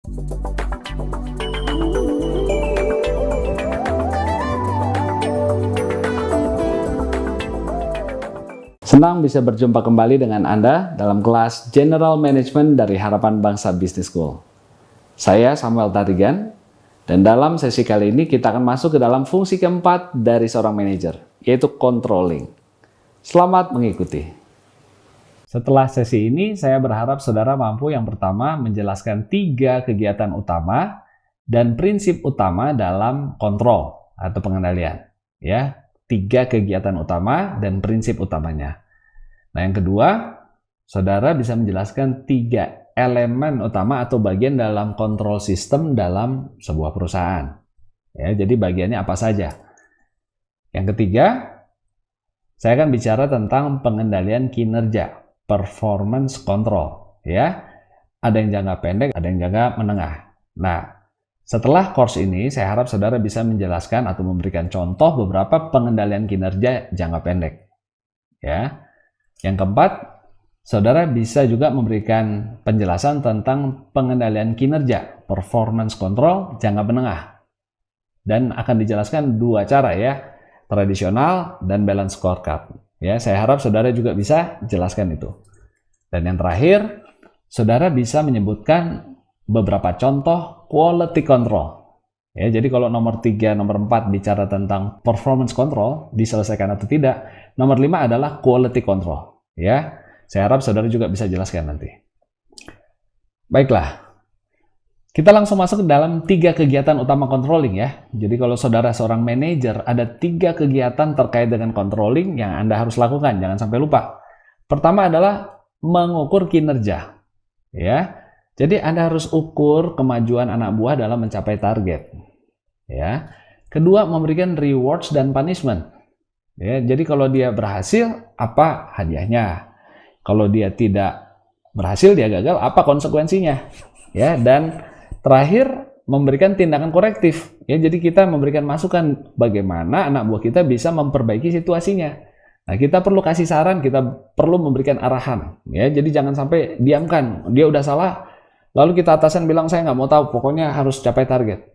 Senang bisa berjumpa kembali dengan Anda dalam kelas General Management dari Harapan Bangsa Business School. Saya Samuel Tarigan, dan dalam sesi kali ini kita akan masuk ke dalam fungsi keempat dari seorang manajer, yaitu controlling. Selamat mengikuti. Setelah sesi ini, saya berharap saudara mampu yang pertama menjelaskan 3 kegiatan utama dan prinsip utama dalam kontrol atau pengendalian. Ya, 3 kegiatan utama dan prinsip utamanya. Nah, yang kedua, saudara bisa menjelaskan 3 elemen utama atau bagian dalam kontrol sistem dalam sebuah perusahaan. Ya, jadi bagiannya apa saja. Yang ketiga, saya akan bicara tentang pengendalian kinerja, performance control. Ya, ada yang jangka pendek, ada yang jangka menengah. Nah, setelah course ini, saya harap saudara bisa menjelaskan atau memberikan contoh beberapa pengendalian kinerja jangka pendek. Ya. Yang keempat, saudara bisa juga memberikan penjelasan tentang pengendalian kinerja, performance control jangka menengah. Dan akan dijelaskan 2 cara ya, tradisional dan balance scorecard. Ya, saya harap saudara juga bisa jelaskan itu. Dan yang terakhir, saudara bisa menyebutkan beberapa contoh quality control. Ya, jadi kalau nomor 3, nomor 4 bicara tentang performance control, diselesaikan atau tidak, nomor 5 adalah quality control. Ya, saya harap saudara juga bisa jelaskan nanti. Baiklah, kita langsung masuk ke dalam 3 kegiatan utama controlling ya. Jadi kalau saudara seorang manajer, ada 3 kegiatan terkait dengan controlling yang Anda harus lakukan, jangan sampai lupa. Pertama adalah mengukur kinerja. Ya. Jadi Anda harus ukur kemajuan anak buah dalam mencapai target. Ya. Kedua, memberikan rewards dan punishment. Ya, jadi kalau dia berhasil, apa hadiahnya? Kalau dia tidak berhasil, dia gagal, apa konsekuensinya? Ya, dan terakhir memberikan tindakan korektif. Ya, jadi kita memberikan masukan bagaimana anak buah kita bisa memperbaiki situasinya. Nah, kita perlu kasih saran, kita perlu memberikan arahan. Ya, jadi jangan sampai diamkan, dia udah salah. Lalu kita atasan bilang, saya nggak mau tahu, pokoknya harus capai target.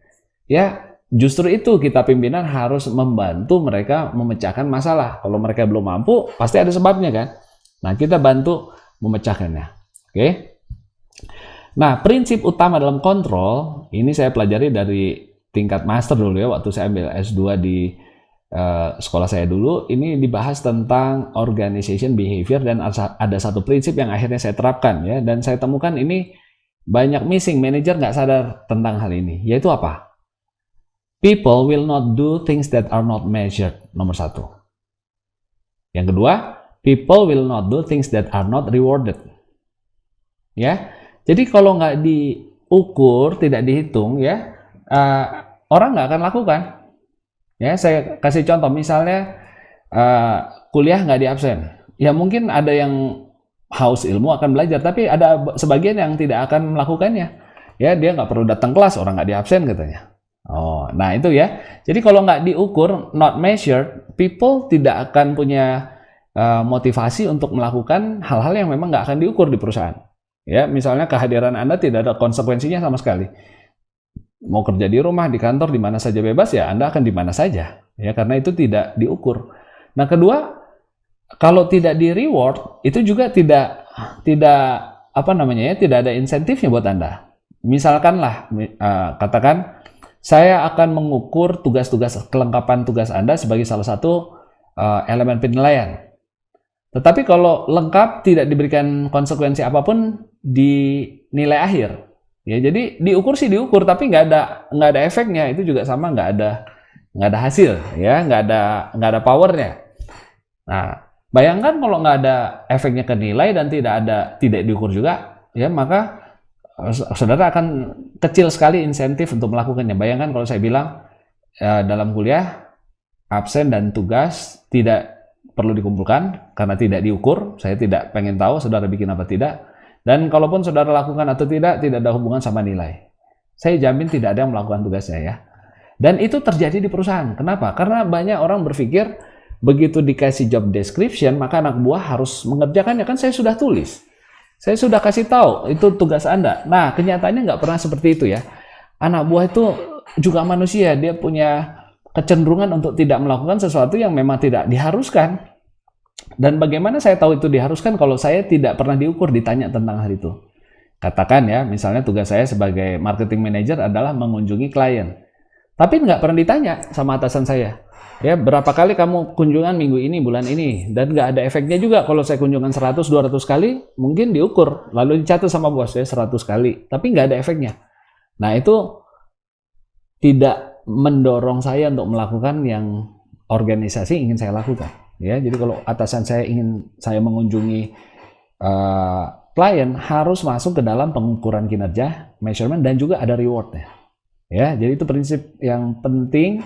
Ya, justru itu kita pimpinan harus membantu mereka memecahkan masalah. Kalau mereka belum mampu, pasti ada sebabnya kan? Nah, kita bantu memecahkannya. Oke? Nah, prinsip utama dalam kontrol, ini saya pelajari dari tingkat master dulu ya, waktu saya ambil S2 di sekolah saya dulu, ini dibahas tentang organization behavior dan ada satu prinsip yang akhirnya saya terapkan ya, dan saya temukan ini banyak missing, manajer nggak sadar tentang hal ini, yaitu apa? People will not do things that are not measured, nomor 1. Yang kedua, people will not do things that are not rewarded. Ya, jadi kalau nggak diukur, tidak dihitung, ya orang nggak akan lakukan. Ya, saya kasih contoh, misalnya kuliah nggak di absen. Ya mungkin ada yang haus ilmu akan belajar, tapi ada sebagian yang tidak akan melakukannya. Ya, dia nggak perlu datang kelas, orang nggak di absen katanya. Oh, nah itu ya. Jadi kalau nggak diukur, not measured, people tidak akan punya motivasi untuk melakukan hal-hal yang memang nggak akan diukur di perusahaan. Ya, misalnya kehadiran Anda tidak ada konsekuensinya sama sekali. Mau kerja di rumah, di kantor, di mana saja bebas, ya Anda akan di mana saja. Ya, karena itu tidak diukur. Nah, kedua, kalau tidak di reward, itu juga tidak apa namanya ya, tidak ada insentifnya buat Anda. Misalkanlah, katakan saya akan mengukur tugas-tugas, kelengkapan tugas Anda sebagai salah satu elemen penilaian. Tetapi kalau lengkap tidak diberikan konsekuensi apapun di nilai akhir, ya jadi diukur sih diukur, tapi nggak ada efeknya, itu juga sama nggak ada hasil, ya nggak ada powernya. Nah, bayangkan kalau nggak ada efeknya ke nilai dan tidak diukur juga, ya maka saudara akan kecil sekali insentif untuk melakukannya. Bayangkan kalau saya bilang dalam kuliah absen dan tugas tidak perlu dikumpulkan karena tidak diukur. Saya tidak pengen tahu saudara bikin apa tidak. Dan kalaupun saudara lakukan atau tidak ada hubungan sama nilai. Saya jamin tidak ada yang melakukan tugasnya ya. Dan itu terjadi di perusahaan. Kenapa? Karena banyak orang berpikir begitu dikasih job description, maka anak buah harus mengerjakannya. Kan saya sudah tulis. Saya sudah kasih tahu, itu tugas Anda. Nah, kenyataannya nggak pernah seperti itu ya. Anak buah itu juga manusia, dia punya kecenderungan untuk tidak melakukan sesuatu yang memang tidak diharuskan. Dan bagaimana saya tahu itu diharuskan kalau saya tidak pernah diukur, ditanya tentang hal itu. Katakan ya, misalnya tugas saya sebagai marketing manager adalah mengunjungi klien. Tapi nggak pernah ditanya sama atasan saya. Ya, berapa kali kamu kunjungan minggu ini, bulan ini, dan nggak ada efeknya juga. Kalau saya kunjungan 100-200 kali, mungkin diukur, lalu dicatat sama bos ya 100 kali, tapi nggak ada efeknya. Nah, itu tidak mendorong saya untuk melakukan yang organisasi ingin saya lakukan. Ya, jadi kalau atasan saya ingin saya mengunjungi klien, harus masuk ke dalam pengukuran kinerja, measurement, dan juga ada rewardnya. Ya, jadi itu prinsip yang penting.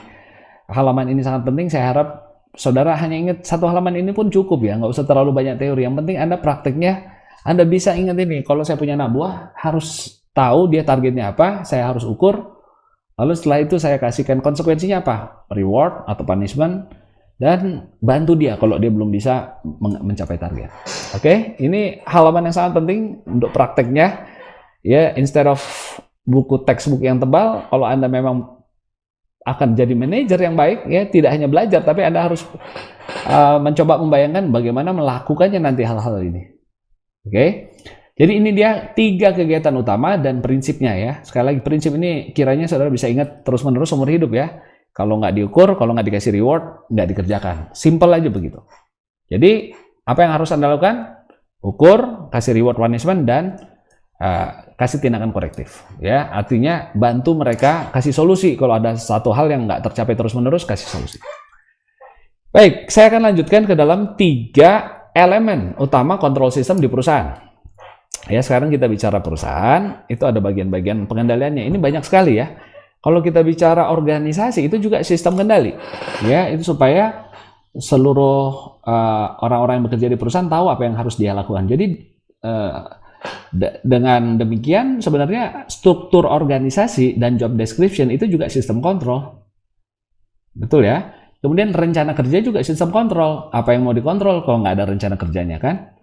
Halaman ini sangat penting, saya harap saudara hanya ingat satu halaman ini pun cukup ya, nggak usah terlalu banyak teori. Yang penting Anda prakteknya, Anda bisa ingat ini, kalau saya punya anak buah, harus tahu dia targetnya apa, saya harus ukur, lalu setelah itu saya kasihkan konsekuensinya apa, reward atau punishment, dan bantu dia kalau dia belum bisa mencapai target. Oke, ini halaman yang sangat penting untuk prakteknya, ya, instead of buku textbook yang tebal, kalau Anda memang akan jadi manajer yang baik, ya tidak hanya belajar, tapi Anda harus mencoba membayangkan bagaimana melakukannya nanti hal-hal ini. Oke, jadi ini dia 3 kegiatan utama dan prinsipnya ya. Sekali lagi, prinsip ini kiranya saudara bisa ingat terus-menerus seumur hidup ya. Kalau nggak diukur, kalau nggak dikasih reward, nggak dikerjakan. Simple aja begitu. Jadi apa yang harus Anda lakukan? Ukur, kasih reward, punishment, dan kasih tindakan korektif, ya, artinya bantu mereka, kasih solusi kalau ada satu hal yang nggak tercapai terus-menerus, kasih solusi. Baik, saya akan lanjutkan ke dalam 3 elemen utama kontrol sistem di perusahaan. Ya, sekarang kita bicara perusahaan, itu ada bagian-bagian pengendaliannya. Ini banyak sekali ya. Kalau kita bicara organisasi, itu juga sistem kendali, ya, itu supaya seluruh orang-orang yang bekerja di perusahaan tahu apa yang harus dia lakukan. Jadi dengan demikian sebenarnya struktur organisasi dan job description itu juga sistem kontrol, betul ya. Kemudian rencana kerja juga sistem kontrol, apa yang mau dikontrol kalau nggak ada rencana kerjanya kan.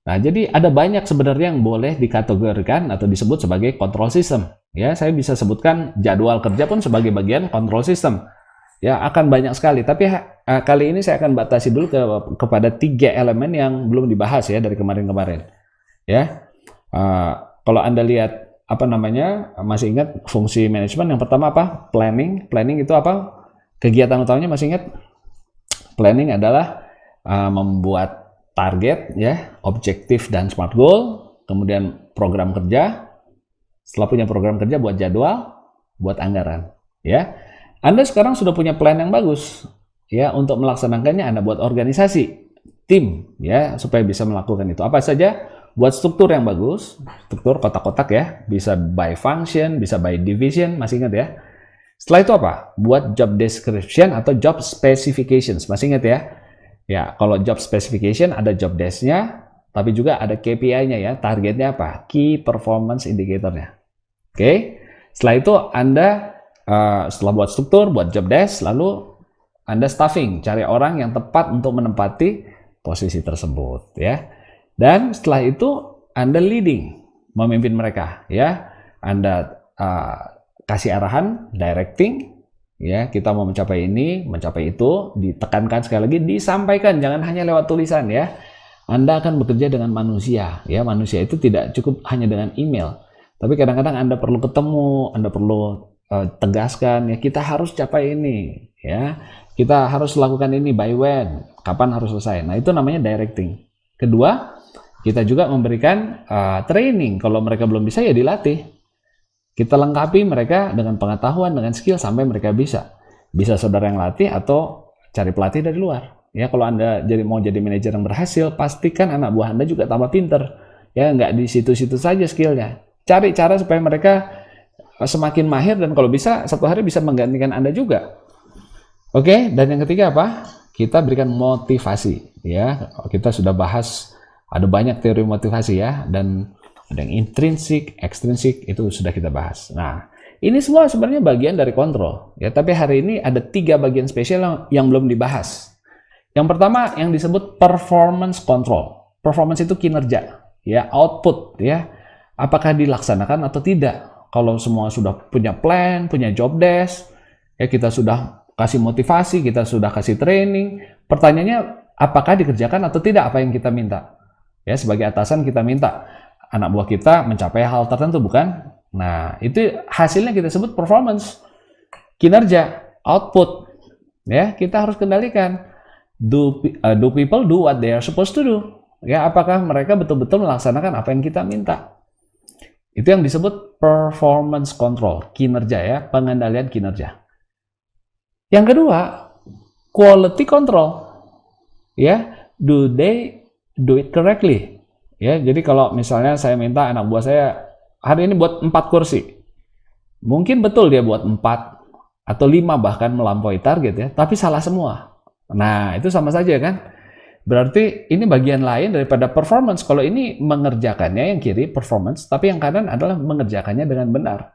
Nah, jadi ada banyak sebenarnya yang boleh dikategorikan atau disebut sebagai kontrol sistem, ya. Saya bisa sebutkan jadwal kerja pun sebagai bagian kontrol sistem, ya, akan banyak sekali, tapi kali ini saya akan batasi dulu kepada 3 elemen yang belum dibahas ya dari kemarin-kemarin, ya. Kalau Anda lihat masih ingat fungsi manajemen, yang pertama apa? Planning itu apa? Kegiatan utamanya masih ingat? Planning adalah membuat target, ya, objektif dan smart goal, kemudian program kerja. Setelah punya program kerja, buat jadwal, buat anggaran, ya. Anda sekarang sudah punya plan yang bagus, ya, untuk melaksanakannya Anda buat organisasi, tim, ya, supaya bisa melakukan itu. Apa saja? Buat struktur yang bagus, struktur kotak-kotak ya, bisa by function, bisa by division, masih ingat ya. Setelah itu apa? Buat job description atau job specifications, masih ingat ya. Ya, kalau job specification ada job desk-nya, tapi juga ada KPI-nya ya, targetnya apa? Key Performance Indicator-nya. Oke, setelah itu Anda setelah buat struktur, buat job desk, lalu Anda staffing, cari orang yang tepat untuk menempati posisi tersebut ya. Dan setelah itu Anda leading, memimpin mereka ya. Anda kasih arahan, directing ya, kita mau mencapai ini, mencapai itu, ditekankan sekali lagi, disampaikan, jangan hanya lewat tulisan ya. Anda akan bekerja dengan manusia ya. Manusia itu tidak cukup hanya dengan email, tapi kadang-kadang Anda perlu ketemu, Anda perlu tegaskan ya, kita harus capai ini ya. Kita harus lakukan ini by when, kapan harus selesai. Nah, itu namanya directing. Kedua, kita juga memberikan training. Kalau mereka belum bisa ya dilatih. Kita lengkapi mereka dengan pengetahuan, dengan skill sampai mereka bisa. Bisa saudara yang latih atau cari pelatih dari luar. Ya, kalau Anda mau jadi manajer yang berhasil, pastikan anak buah Anda juga tambah pinter. Ya, nggak di situ-situ saja skillnya. Cari cara supaya mereka semakin mahir dan kalau bisa satu hari bisa menggantikan Anda juga. Oke, dan yang ketiga apa? Kita berikan motivasi. Ya, kita sudah bahas. Ada banyak teori motivasi ya, dan ada yang intrinsik, ekstrinsik, itu sudah kita bahas. Nah, ini semua sebenarnya bagian dari kontrol. Ya, tapi hari ini ada 3 bagian spesial yang belum dibahas. Yang pertama yang disebut performance control. Performance itu kinerja. ya output ya. Apakah dilaksanakan atau tidak? Kalau semua sudah punya plan, punya job desk, ya kita sudah kasih motivasi, kita sudah kasih training. Pertanyaannya, apakah dikerjakan atau tidak apa yang kita minta? Ya, sebagai atasan kita minta anak buah kita mencapai hal tertentu, bukan? Nah, itu hasilnya kita sebut performance, kinerja, output. Ya, kita harus kendalikan. Do people do what they are supposed to do? Ya, apakah mereka betul-betul melaksanakan apa yang kita minta? Itu yang disebut performance control, kinerja ya, pengendalian kinerja. Yang kedua, quality control. Ya, do they do it correctly? Ya, jadi kalau misalnya saya minta anak buah saya hari ini buat 4 kursi. Mungkin betul dia buat 4 atau 5 bahkan melampaui target ya, tapi salah semua. Nah, itu sama saja kan? Berarti ini bagian lain daripada performance. Kalau ini mengerjakannya yang kiri performance, tapi yang kanan adalah mengerjakannya dengan benar.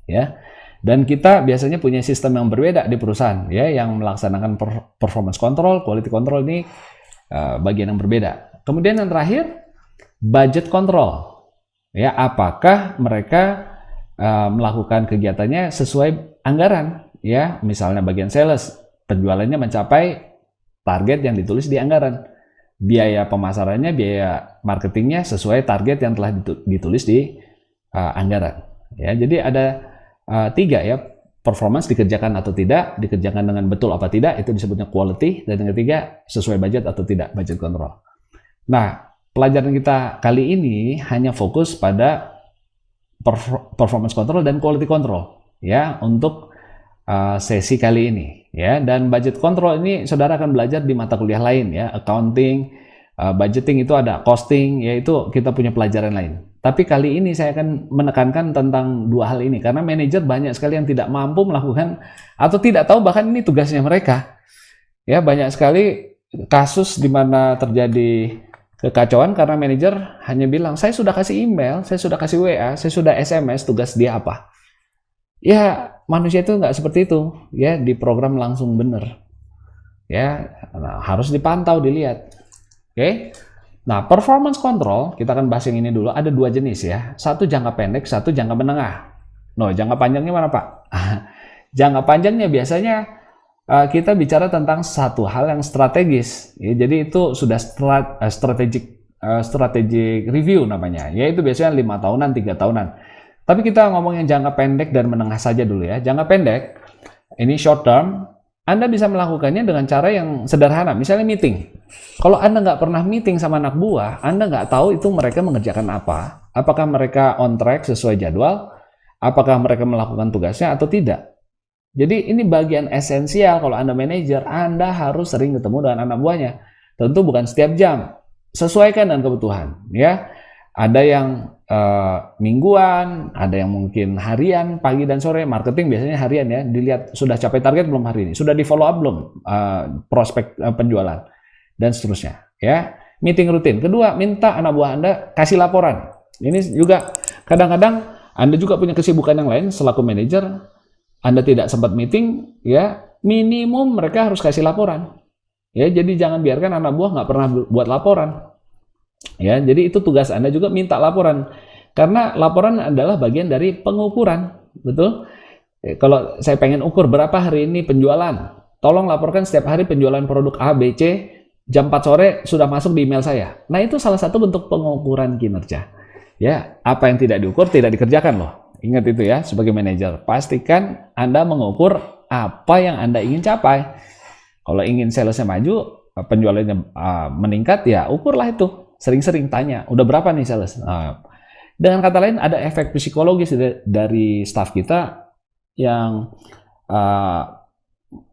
Ya. Dan kita biasanya punya sistem yang berbeda di perusahaan ya, yang melaksanakan performance control, quality control ini bagian yang berbeda. Kemudian yang terakhir, budget control. Ya, apakah mereka melakukan kegiatannya sesuai anggaran ya, misalnya bagian sales, penjualannya mencapai target yang ditulis di anggaran. Biaya pemasarannya, biaya marketingnya sesuai target yang telah ditulis di anggaran. Ya, jadi ada 3 ya, performance dikerjakan atau tidak, dikerjakan dengan betul apa tidak, itu disebutnya quality, dan yang ketiga sesuai budget atau tidak, budget control. Nah, pelajaran kita kali ini hanya fokus pada performance control dan quality control ya untuk sesi kali ini ya. Dan budget control ini saudara akan belajar di mata kuliah lain ya, accounting, budgeting itu ada, costing yaitu kita punya pelajaran lain. Tapi kali ini saya akan menekankan tentang 2 hal ini karena manajer banyak sekali yang tidak mampu melakukan atau tidak tahu bahkan ini tugasnya mereka. Ya, banyak sekali kasus di mana terjadi kekacauan karena manajer hanya bilang, "Saya sudah kasih email, saya sudah kasih WA, saya sudah SMS, tugas dia apa?" Ya, manusia itu nggak seperti itu ya, di program langsung bener ya. Nah, harus dipantau, dilihat. Oke. Nah, performance control kita akan bahas yang ini dulu. Ada 2 jenis ya, satu jangka pendek, satu jangka menengah. No, jangka panjangnya mana Pak? Jangka panjangnya biasanya kita bicara tentang satu hal yang strategis ya, jadi itu sudah strategic review namanya, yaitu biasanya 5 tahunan, 3 tahunan. Tapi kita ngomong yang jangka pendek dan menengah saja dulu ya. Jangka pendek, ini short term, Anda bisa melakukannya dengan cara yang sederhana. Misalnya meeting. Kalau Anda nggak pernah meeting sama anak buah, Anda nggak tahu itu mereka mengerjakan apa. Apakah mereka on track sesuai jadwal? Apakah mereka melakukan tugasnya atau tidak? Jadi ini bagian esensial kalau Anda manajer, Anda harus sering ketemu dengan anak buahnya. Tentu bukan setiap jam. Sesuaikan dengan kebutuhan. Ya, ada yang mingguan, ada yang mungkin harian, pagi dan sore. Marketing biasanya harian ya, dilihat sudah capai target belum hari ini, sudah di follow up belum prospek penjualan dan seterusnya ya. Meeting rutin. Kedua, minta anak buah Anda kasih laporan. Ini juga kadang-kadang Anda juga punya kesibukan yang lain selaku manajer, Anda tidak sempat meeting ya, minimum mereka harus kasih laporan ya. Jadi jangan biarkan anak buah nggak pernah buat laporan. Ya, jadi itu tugas Anda juga, minta laporan. Karena laporan adalah bagian dari pengukuran, betul? Kalau saya pengen ukur berapa hari ini penjualan, tolong laporkan setiap hari penjualan produk A, B, C, jam 4 sore sudah masuk di email saya. Nah, itu salah satu bentuk pengukuran kinerja. Ya, apa yang tidak diukur tidak dikerjakan loh. Ingat itu ya, sebagai manajer. Pastikan Anda mengukur apa yang Anda ingin capai. Kalau ingin salesnya maju, penjualannya meningkat, ya ukurlah itu. Sering-sering tanya, udah berapa nih sales? Nah, dengan kata lain, ada efek psikologis dari staff kita yang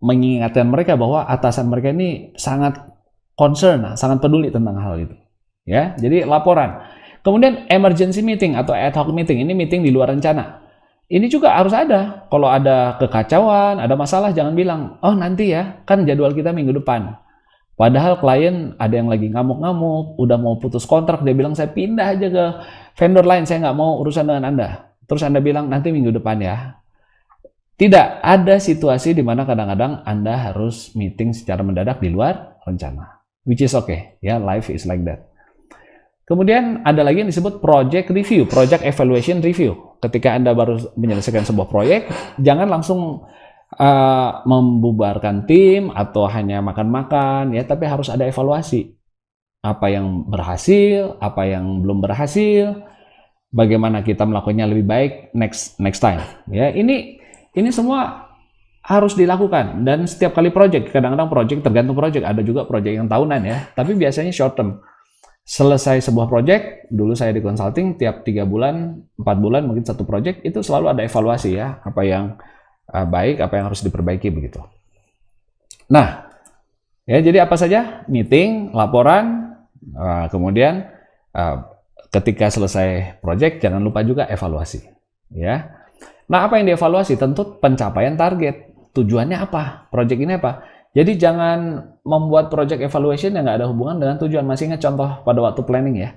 mengingatkan mereka bahwa atasan mereka ini sangat concern, sangat peduli tentang hal itu. Ya, jadi laporan. Kemudian emergency meeting atau ad hoc meeting, ini meeting di luar rencana. Ini juga harus ada. Kalau ada kekacauan, ada masalah, jangan bilang, "Oh nanti ya, kan jadwal kita minggu depan." Padahal klien ada yang lagi ngamuk-ngamuk, udah mau putus kontrak, dia bilang, "Saya pindah aja ke vendor lain, saya nggak mau urusan dengan Anda." Terus Anda bilang, "Nanti minggu depan ya." Tidak, ada situasi di mana kadang-kadang Anda harus meeting secara mendadak di luar rencana. Which is okay, ya, life is like that. Kemudian ada lagi yang disebut project review, project evaluation review. Ketika Anda baru menyelesaikan sebuah proyek, jangan langsung membubarkan tim atau hanya makan-makan ya, tapi harus ada evaluasi. Apa yang berhasil, apa yang belum berhasil, bagaimana kita melakukannya lebih baik next time. Ya, ini semua harus dilakukan, dan setiap kali project, kadang-kadang project tergantung project, ada juga project yang tahunan ya, tapi biasanya short term. Selesai sebuah project, dulu saya di consulting, tiap 3 bulan, 4 bulan, mungkin satu project, itu selalu ada evaluasi ya, apa yang baik, apa yang harus diperbaiki begitu. Nah, ya jadi apa saja? Meeting, laporan, kemudian ketika selesai project, jangan lupa juga evaluasi. Ya. Nah, apa yang dievaluasi? Tentu pencapaian target. Tujuannya apa? Project ini apa? Jadi jangan membuat project evaluation yang nggak ada hubungan dengan tujuan. Masih ingat contoh pada waktu planning ya?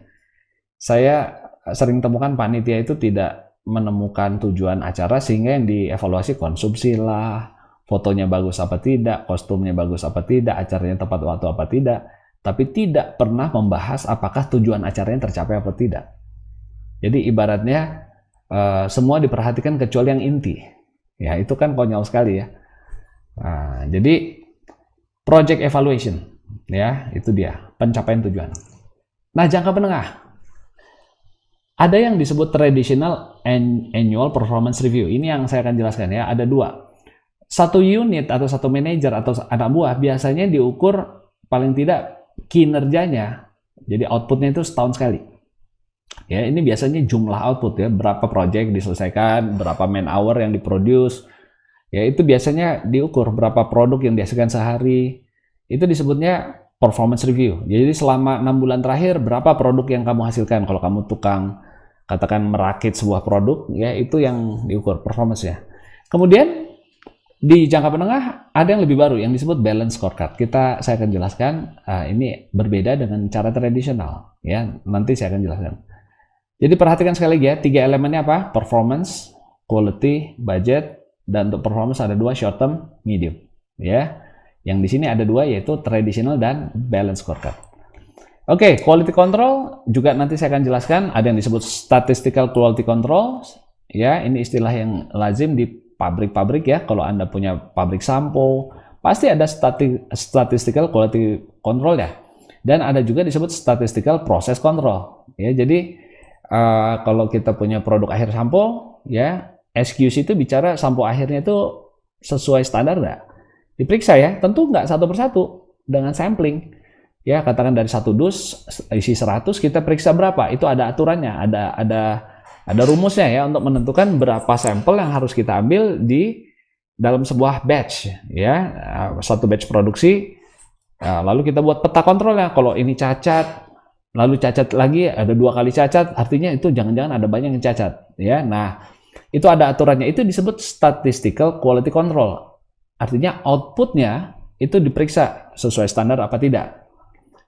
Saya sering temukan panitia itu tidak menemukan tujuan acara sehingga yang dievaluasi konsumsi lah, fotonya bagus apa tidak, kostumnya bagus apa tidak, acaranya tepat waktu apa tidak, tapi tidak pernah membahas apakah tujuan acaranya tercapai apa tidak. Jadi ibaratnya semua diperhatikan kecuali yang inti. Ya itu kan konyol sekali ya. Nah, jadi project evaluation, ya itu dia pencapaian tujuan. Nah, jangka menengah, ada yang disebut traditional annual performance review. Ini yang saya akan jelaskan ya. Ada dua. Satu unit atau satu manajer atau anak buah biasanya diukur paling tidak kinerjanya. Jadi outputnya itu setahun sekali. Ya, ini biasanya jumlah output ya, berapa project diselesaikan, berapa man hour yang diproduce. Ya, itu biasanya diukur berapa produk yang dihasilkan sehari. Itu disebutnya performance review. Jadi selama 6 bulan terakhir berapa produk yang kamu hasilkan. Kalau kamu tukang katakan merakit sebuah produk, ya itu yang diukur performance-nya. Kemudian di jangka menengah ada yang lebih baru yang disebut balance scorecard. Saya akan jelaskan, ini berbeda dengan cara tradisional. Ya, nanti saya akan jelaskan. Jadi perhatikan sekali lagi ya, 3 elemennya apa? Performance, quality, budget, dan untuk performance ada 2, short term, medium. Ya, yang di sini ada 2 yaitu traditional dan balance scorecard. Oke, quality control juga nanti saya akan jelaskan. Ada yang disebut statistical quality control. Ya, ini istilah yang lazim di pabrik-pabrik ya. Kalau Anda punya pabrik sampo, pasti ada statistical quality control ya. Dan ada juga disebut statistical process control. Ya, jadi kalau kita punya produk akhir sampo, ya SQC itu bicara sampo akhirnya itu sesuai standar nggak? Diperiksa ya, tentu nggak satu persatu dengan sampling. Ya, katakan dari 1 dus isi 100 kita periksa berapa? Itu ada aturannya, ada rumusnya ya untuk menentukan berapa sampel yang harus kita ambil di dalam sebuah batch ya. Satu batch produksi. Lalu kita buat peta kontrolnya. Kalau ini cacat, lalu cacat lagi ada 2 kali cacat, artinya itu jangan-jangan ada banyak yang cacat ya. Nah, itu ada aturannya. Itu disebut statistical quality control. Artinya outputnya itu diperiksa sesuai standar apa tidak.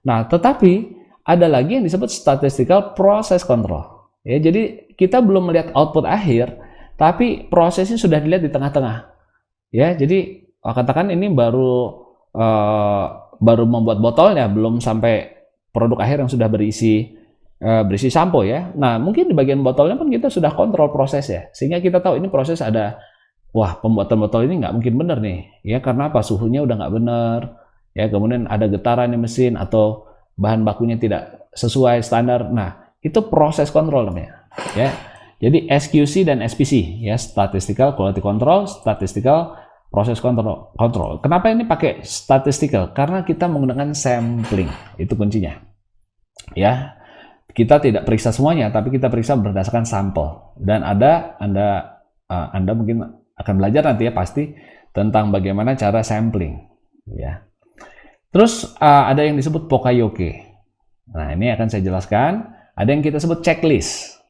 Nah, tetapi ada lagi yang disebut statistical process control. Ya, jadi kita belum melihat output akhir, tapi prosesnya sudah dilihat di tengah-tengah. Ya, jadi katakan ini baru membuat botolnya, belum sampai produk akhir yang sudah berisi sampo ya. Nah, mungkin di bagian botolnya pun kita sudah kontrol prosesnya, sehingga kita tahu ini proses ada, wah pembuatan botol ini nggak mungkin benar nih, ya karena apa? Suhunya udah nggak benar. Ya, kemudian ada getaran di mesin atau bahan bakunya tidak sesuai standar. Nah, itu proses kontrol namanya. Ya, jadi SQC dan SPC, ya statistical quality control, statistical process control. Kenapa ini pakai statistical? Karena kita menggunakan sampling, itu kuncinya. Ya, kita tidak periksa semuanya, tapi kita periksa berdasarkan sampel. Dan Anda mungkin akan belajar nanti ya pasti tentang bagaimana cara sampling. Ya. Terus ada yang disebut Pokayoke. Nah, ini akan saya jelaskan. Ada yang kita sebut checklist.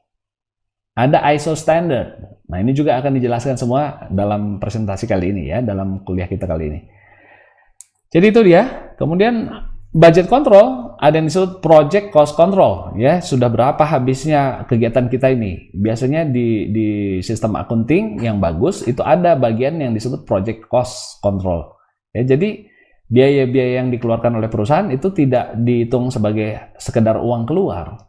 Ada ISO standard. Nah, ini juga akan dijelaskan semua dalam presentasi kali ini ya, dalam kuliah kita kali ini. Jadi itu dia. Kemudian budget control, ada yang disebut project cost control. Ya, sudah berapa habisnya kegiatan kita ini? Biasanya di sistem accounting yang bagus itu ada bagian yang disebut project cost control. Ya, jadi biaya-biaya yang dikeluarkan oleh perusahaan itu tidak dihitung sebagai sekedar uang keluar,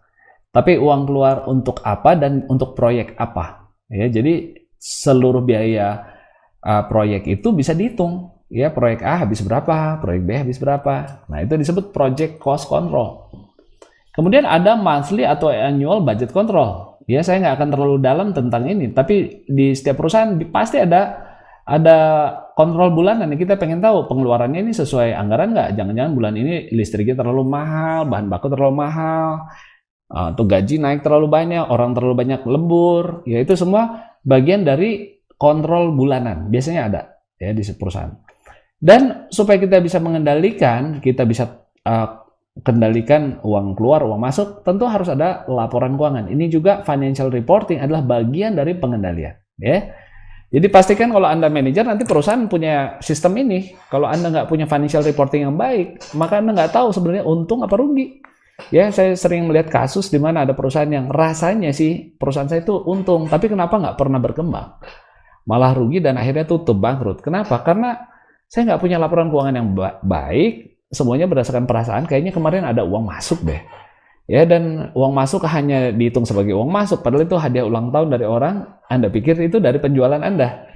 Tapi uang keluar untuk apa dan untuk proyek apa. Ya, jadi seluruh biaya proyek itu bisa dihitung. Ya, proyek A habis berapa, proyek B habis berapa. Nah, itu disebut project cost control. Kemudian ada monthly atau annual budget control. Ya, saya nggak akan terlalu dalam tentang ini, tapi di setiap perusahaan pasti ada kontrol bulanan. Kita pengen tahu pengeluarannya ini sesuai anggaran nggak? Jangan-jangan bulan ini listriknya terlalu mahal, bahan baku terlalu mahal, atau gaji naik terlalu banyak, orang terlalu banyak lembur. Ya, itu semua bagian dari kontrol bulanan. Biasanya ada ya di perusahaan. Dan supaya kita bisa mengendalikan, kita bisa kendalikan uang keluar, uang masuk, tentu harus ada laporan keuangan. Ini juga financial reporting adalah bagian dari pengendalian. Ya. Jadi pastikan kalau Anda manajer, nanti perusahaan punya sistem ini. Kalau Anda nggak punya financial reporting yang baik, maka Anda nggak tahu sebenarnya untung apa rugi. Ya, saya sering melihat kasus di mana ada perusahaan yang rasanya sih perusahaan saya itu untung, tapi kenapa nggak pernah berkembang? Malah rugi dan akhirnya tutup, bangkrut. Kenapa? Karena saya nggak punya laporan keuangan yang baik, semuanya berdasarkan perasaan, kayaknya kemarin ada uang masuk deh. Ya, dan uang masuk hanya dihitung sebagai uang masuk, padahal itu hadiah ulang tahun dari orang, Anda pikir itu dari penjualan Anda.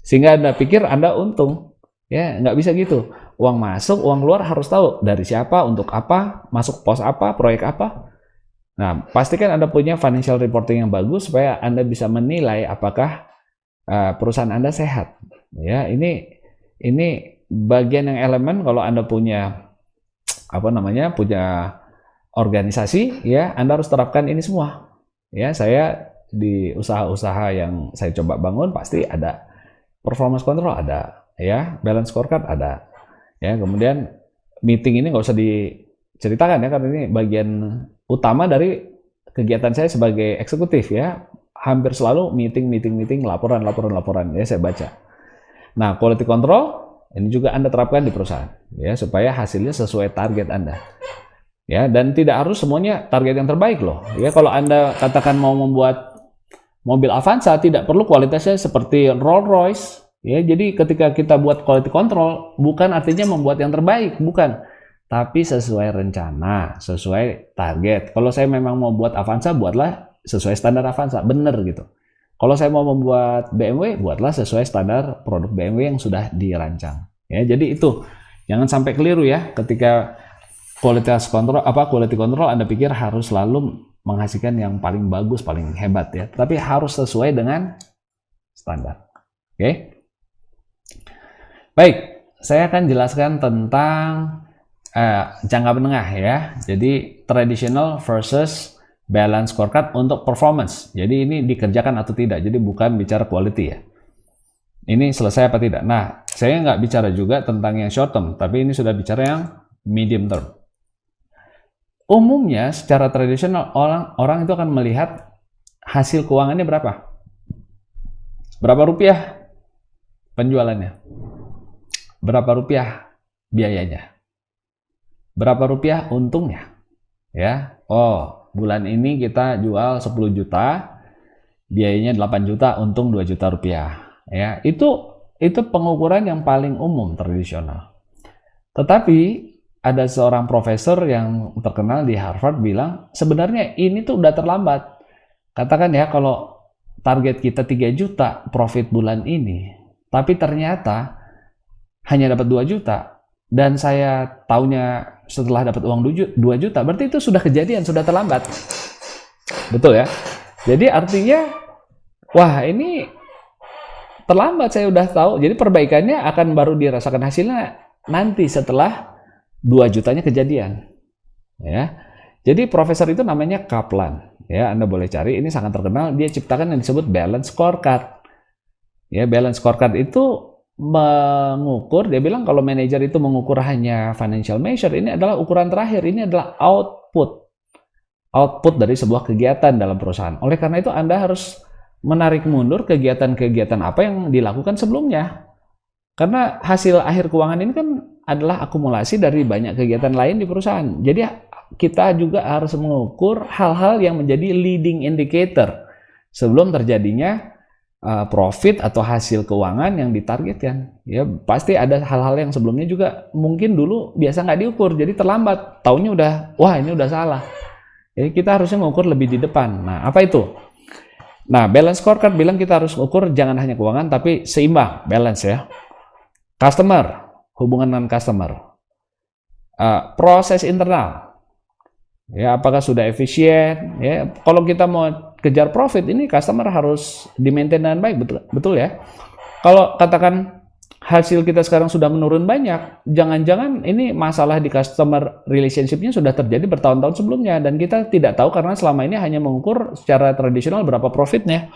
Sehingga Anda pikir Anda untung. Ya, nggak bisa gitu. Uang masuk, uang keluar harus tahu dari siapa, untuk apa, masuk pos apa, proyek apa. Nah, pastikan Anda punya financial reporting yang bagus supaya Anda bisa menilai apakah perusahaan Anda sehat. Ya, ini bagian yang elemen kalau Anda punya punya organisasi, ya Anda harus terapkan ini semua. Ya, saya di usaha-usaha yang saya coba bangun pasti ada performance control, ada ya, balance scorecard ada. Ya, kemudian meeting ini nggak usah diceritakan ya, karena ini bagian utama dari kegiatan saya sebagai eksekutif ya. Hampir selalu meeting, laporan ya saya baca. Nah, quality control ini juga Anda terapkan di perusahaan ya, supaya hasilnya sesuai target Anda. Ya, dan tidak harus semuanya target yang terbaik loh. Ya, kalau Anda katakan mau membuat mobil Avanza, tidak perlu kualitasnya seperti Rolls Royce. Ya, jadi ketika kita buat quality control, bukan artinya membuat yang terbaik, bukan. Tapi sesuai rencana, sesuai target. Kalau saya memang mau buat Avanza, buatlah sesuai standar Avanza, bener gitu. Kalau saya mau membuat BMW, buatlah sesuai standar produk BMW yang sudah dirancang. Ya, jadi itu jangan sampai keliru ya. Ketika quality control Anda pikir harus selalu menghasilkan yang paling bagus, paling hebat ya. Tapi harus sesuai dengan standar. Oke. Baik, saya akan jelaskan tentang jangka menengah ya. Jadi traditional versus balance scorecard untuk performance. Jadi ini dikerjakan atau tidak. Jadi bukan bicara quality ya. Ini selesai apa tidak. Nah, saya nggak bicara juga tentang yang short term, tapi ini sudah bicara yang medium term. Umumnya secara tradisional orang itu akan melihat hasil keuangannya berapa. Berapa rupiah penjualannya? Berapa rupiah biayanya? Berapa rupiah untungnya? Ya. Oh, bulan ini kita jual 10 juta, biayanya 8 juta, untung 2 juta rupiah. Ya, itu pengukuran yang paling umum tradisional. Tetapi ada seorang profesor yang terkenal di Harvard bilang, sebenarnya ini tuh udah terlambat. Katakan ya, kalau target kita 3 juta profit bulan ini, tapi ternyata hanya dapat 2 juta, dan saya taunya setelah dapat uang 2 juta, berarti itu sudah kejadian, sudah terlambat. Betul ya? Jadi artinya, wah ini terlambat, saya udah tahu. Jadi perbaikannya akan baru dirasakan hasilnya nanti setelah 2 jutanya kejadian. Ya. Jadi profesor itu namanya Kaplan. Ya, Anda boleh cari, ini sangat terkenal. Dia ciptakan yang disebut balance scorecard. Ya, balance scorecard itu mengukur, dia bilang kalau manajer itu mengukur hanya financial measure, ini adalah ukuran terakhir, ini adalah output dari sebuah kegiatan dalam perusahaan. Oleh karena itu Anda harus menarik mundur kegiatan-kegiatan apa yang dilakukan sebelumnya. Karena hasil akhir keuangan ini kan adalah akumulasi dari banyak kegiatan lain di perusahaan. Jadi kita juga harus mengukur hal-hal yang menjadi leading indicator sebelum terjadinya profit atau hasil keuangan yang ditargetkan. Ya, pasti ada hal-hal yang sebelumnya juga mungkin dulu biasa nggak diukur, jadi terlambat. Taunya udah, wah ini udah salah. Jadi kita harusnya mengukur lebih di depan. Nah, apa itu? Nah, balance scorecard bilang kita harus ukur jangan hanya keuangan, tapi seimbang, balance ya. Customer, hubungan dengan customer. Proses internal, ya apakah sudah efisien? Ya, kalau kita mau kejar profit, ini customer harus di-maintain dengan baik, betul ya. Kalau katakan hasil kita sekarang sudah menurun banyak, jangan-jangan ini masalah di customer relationship-nya sudah terjadi bertahun-tahun sebelumnya, dan kita tidak tahu karena selama ini hanya mengukur secara tradisional berapa profitnya.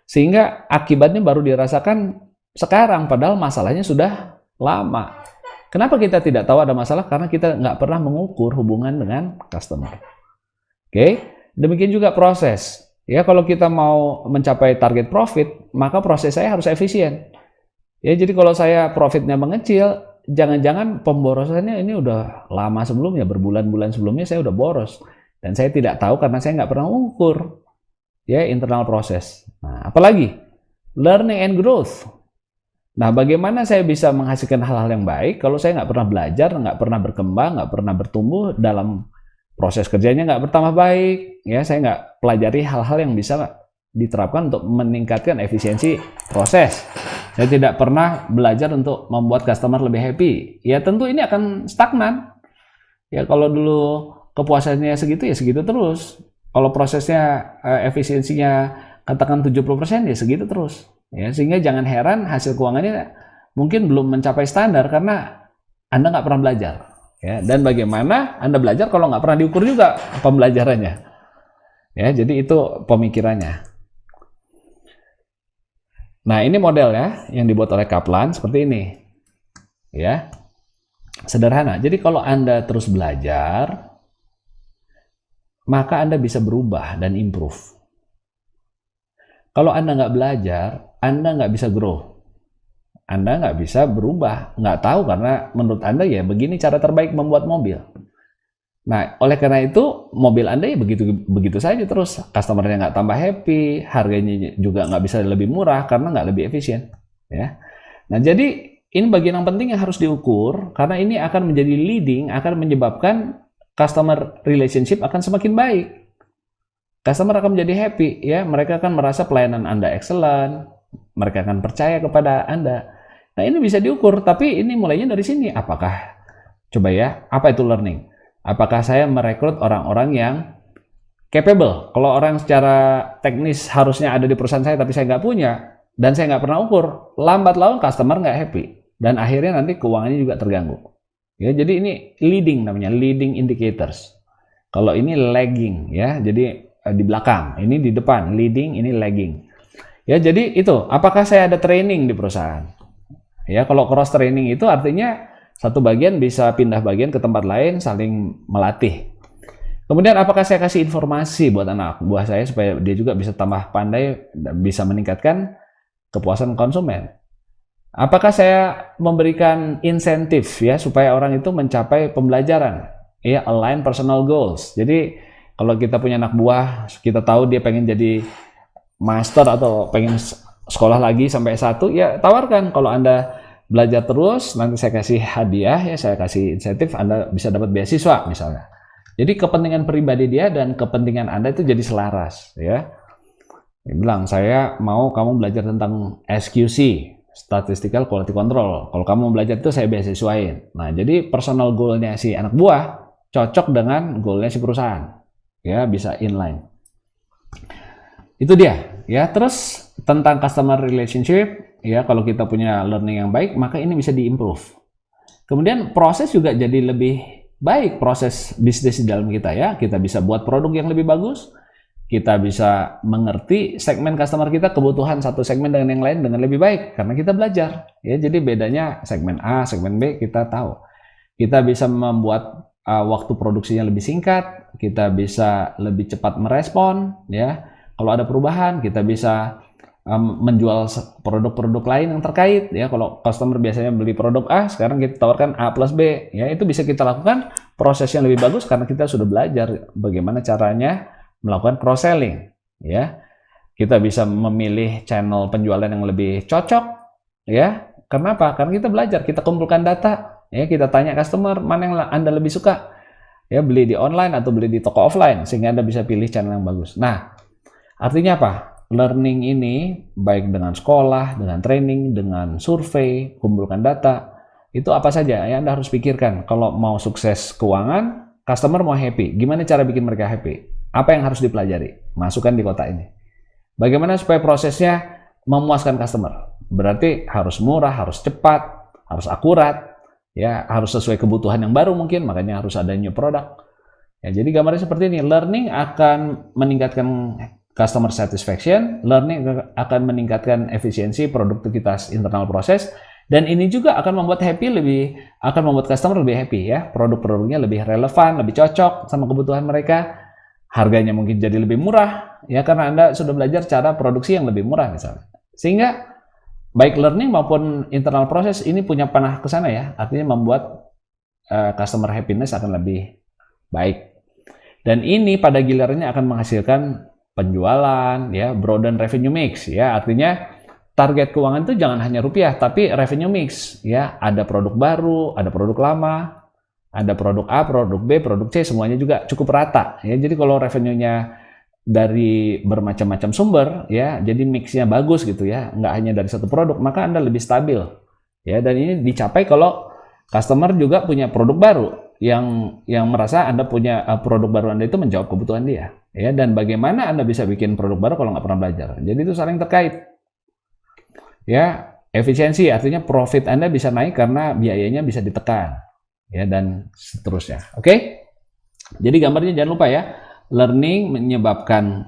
Sehingga akibatnya baru dirasakan sekarang, padahal masalahnya sudah lama. Kenapa kita tidak tahu ada masalah? Karena kita nggak pernah mengukur hubungan dengan customer. Oke, demikian juga proses. Ya, kalau kita mau mencapai target profit, maka proses saya harus efisien. Ya, jadi kalau saya profitnya mengecil, jangan-jangan pemborosannya ini udah lama sebelumnya, berbulan-bulan sebelumnya saya udah boros. Dan saya tidak tahu karena saya nggak pernah mengukur ya internal proses. Nah, apalagi learning and growth. Nah, bagaimana saya bisa menghasilkan hal-hal yang baik kalau saya nggak pernah belajar, nggak pernah berkembang, nggak pernah bertumbuh dalam proses kerjanya nggak bertambah baik, ya saya nggak pelajari hal-hal yang bisa diterapkan untuk meningkatkan efisiensi proses. Saya tidak pernah belajar untuk membuat customer lebih happy. Ya tentu ini akan stagnan. Ya kalau dulu kepuasannya segitu ya segitu terus. Kalau prosesnya efisiensinya katakan 70% ya segitu terus. Ya, sehingga jangan heran hasil keuangannya mungkin belum mencapai standar karena Anda nggak pernah belajar. Ya, dan bagaimana Anda belajar kalau nggak pernah diukur juga pembelajarannya. Ya, jadi itu pemikirannya. Nah, ini model ya yang dibuat oleh Kaplan seperti ini. Ya. Sederhana. Jadi kalau Anda terus belajar, maka Anda bisa berubah dan improve. Kalau Anda nggak belajar, Anda nggak bisa grow. Anda nggak bisa berubah. Nggak tahu karena menurut Anda ya begini cara terbaik membuat mobil. Nah, oleh karena itu mobil Anda ya begitu saja terus. Customer-nya nggak tambah happy, harganya juga nggak bisa lebih murah karena nggak lebih efisien. Ya. Nah, jadi ini bagian yang penting yang harus diukur karena ini akan menjadi leading, akan menyebabkan customer relationship akan semakin baik. Customer akan menjadi happy, ya. Mereka akan merasa pelayanan Anda excellent, mereka akan percaya kepada Anda. Nah, ini bisa diukur, tapi ini mulainya dari sini. Apakah, coba ya, apa itu learning? Apakah saya merekrut orang-orang yang capable? Kalau orang secara teknis harusnya ada di perusahaan saya, tapi saya nggak punya, dan saya nggak pernah ukur, lambat laun customer nggak happy, dan akhirnya nanti keuangannya juga terganggu. Ya, jadi ini leading namanya, leading indicators. Kalau ini lagging, ya, jadi di belakang, ini di depan, leading, ini lagging. Ya, jadi itu, apakah saya ada training di perusahaan? Ya, kalau cross training itu artinya satu bagian bisa pindah bagian ke tempat lain, saling melatih. Kemudian apakah saya kasih informasi buat anak buah saya supaya dia juga bisa tambah pandai dan bisa meningkatkan kepuasan konsumen? Apakah saya memberikan insentif ya supaya orang itu mencapai pembelajaran? Ya, align personal goals. Jadi kalau kita punya anak buah, kita tahu dia pengen jadi master atau pengen sekolah lagi sampai S1, ya tawarkan. Kalau Anda belajar terus, nanti saya kasih hadiah, ya saya kasih insentif, Anda bisa dapat beasiswa misalnya. Jadi kepentingan pribadi dia dan kepentingan Anda itu jadi selaras. Ya. Dia bilang, saya mau kamu belajar tentang SQC, Statistical Quality Control. Kalau kamu belajar itu saya beasiswain. Nah, jadi personal goal-nya si anak buah cocok dengan goal-nya si perusahaan. Ya, bisa inline. Itu dia, ya. Terus tentang customer relationship, ya, kalau kita punya learning yang baik, maka ini bisa diimprove. Kemudian proses juga jadi lebih baik, proses bisnis di dalam kita, ya. Kita bisa buat produk yang lebih bagus, kita bisa mengerti segmen customer kita, kebutuhan satu segmen dengan yang lain dengan lebih baik karena kita belajar. Ya, jadi bedanya segmen A, segmen B kita tahu. Kita bisa membuat waktu produksinya lebih singkat, kita bisa lebih cepat merespon, ya. Kalau ada perubahan, kita bisa menjual produk-produk lain yang terkait, ya. Kalau customer biasanya beli produk A, sekarang kita tawarkan A plus B, ya. Itu bisa kita lakukan proses yang lebih bagus karena kita sudah belajar bagaimana caranya melakukan cross selling, ya. Kita bisa memilih channel penjualan yang lebih cocok, ya. Kenapa? Karena kita belajar, kita kumpulkan data. Ya, kita tanya customer mana yang Anda lebih suka. Ya, beli di online atau beli di toko offline sehingga Anda bisa pilih channel yang bagus. Nah, artinya apa? Learning ini baik dengan sekolah, dengan training, dengan survei, kumpulkan data, itu apa saja ya Anda harus pikirkan. Kalau mau sukses keuangan, customer mau happy, gimana cara bikin mereka happy? Apa yang harus dipelajari? Masukkan di kotak ini. Bagaimana supaya prosesnya memuaskan customer? Berarti harus murah, harus cepat, harus akurat, ya harus sesuai kebutuhan yang baru mungkin, makanya harus ada new product. Ya, jadi gambarnya seperti ini. Learning akan meningkatkan customer satisfaction, learning akan meningkatkan efisiensi produktivitas internal proses, dan ini juga akan membuat akan membuat customer lebih happy ya. Produk-produknya lebih relevan, lebih cocok sama kebutuhan mereka. Harganya mungkin jadi lebih murah ya karena Anda sudah belajar cara produksi yang lebih murah misalnya. Sehingga baik learning maupun internal proses ini punya panah ke sana ya, artinya membuat customer happiness akan lebih baik. Dan ini pada gilirannya akan menghasilkan penjualan, ya, broaden revenue mix, ya, artinya target keuangan itu jangan hanya rupiah, tapi revenue mix, ya, ada produk baru, ada produk lama, ada produk A, produk B, produk C, semuanya juga cukup rata, ya. Jadi kalau revenue-nya dari bermacam-macam sumber, ya, jadi mix-nya bagus gitu ya, nggak hanya dari satu produk, maka Anda lebih stabil, ya. Dan ini dicapai kalau customer juga punya produk baru yang merasa Anda punya produk baru Anda itu menjawab kebutuhan dia, ya. Dan bagaimana Anda bisa bikin produk baru kalau nggak pernah belajar? Jadi itu saling terkait, ya. Efisiensi artinya profit Anda bisa naik karena biayanya bisa ditekan, ya, dan seterusnya. Oke? Jadi gambarnya jangan lupa ya. Learning menyebabkan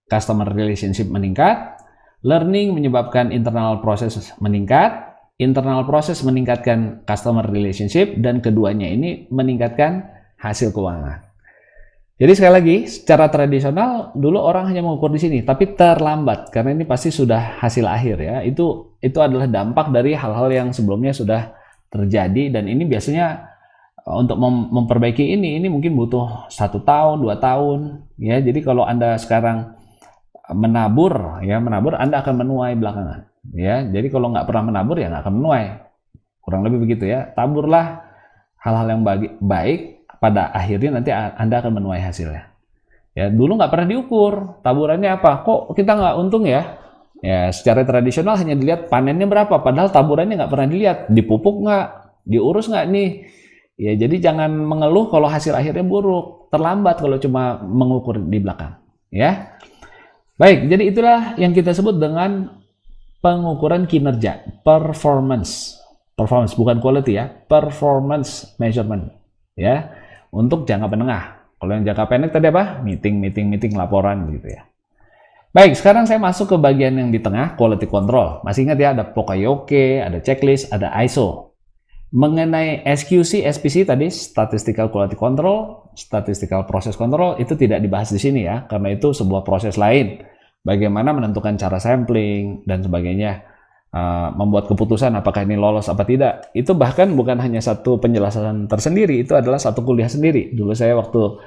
customer relationship meningkat, learning menyebabkan internal process meningkat, internal process meningkatkan customer relationship, dan keduanya ini meningkatkan hasil keuangan. Jadi sekali lagi, secara tradisional dulu orang hanya mengukur di sini, tapi terlambat karena ini pasti sudah hasil akhir ya. Itu adalah dampak dari hal-hal yang sebelumnya sudah terjadi, dan ini biasanya untuk memperbaiki ini mungkin butuh 1 tahun, 2 tahun, ya. Jadi kalau Anda sekarang menabur Anda akan menuai belakangan, ya. Jadi kalau nggak pernah menabur ya nggak akan menuai, kurang lebih begitu ya. Taburlah hal-hal yang baik, pada akhirnya nanti Anda akan menuai hasilnya. Ya, dulu nggak pernah diukur taburannya apa, kok kita nggak untung ya. Ya, secara tradisional hanya dilihat panennya berapa, padahal taburannya nggak pernah dilihat, dipupuk nggak, diurus nggak nih. Ya, jadi jangan mengeluh kalau hasil akhirnya buruk, terlambat kalau cuma mengukur di belakang, ya. Baik, jadi itulah yang kita sebut dengan pengukuran kinerja, performance. Performance bukan quality ya, performance measurement, ya. Untuk jangka menengah. Kalau yang jangka pendek tadi apa? Meeting, laporan gitu ya. Baik, sekarang saya masuk ke bagian yang di tengah, quality control. Masih ingat ya, ada POKAYOKE, ada checklist, ada ISO. Mengenai SQC, SPC tadi, Statistical Quality Control, Statistical Process Control, itu tidak dibahas di sini ya, karena itu sebuah proses lain. Bagaimana menentukan cara sampling, dan sebagainya, membuat keputusan apakah ini lolos apa tidak. Itu bahkan bukan hanya satu penjelasan tersendiri, itu adalah satu kuliah sendiri. Dulu saya waktu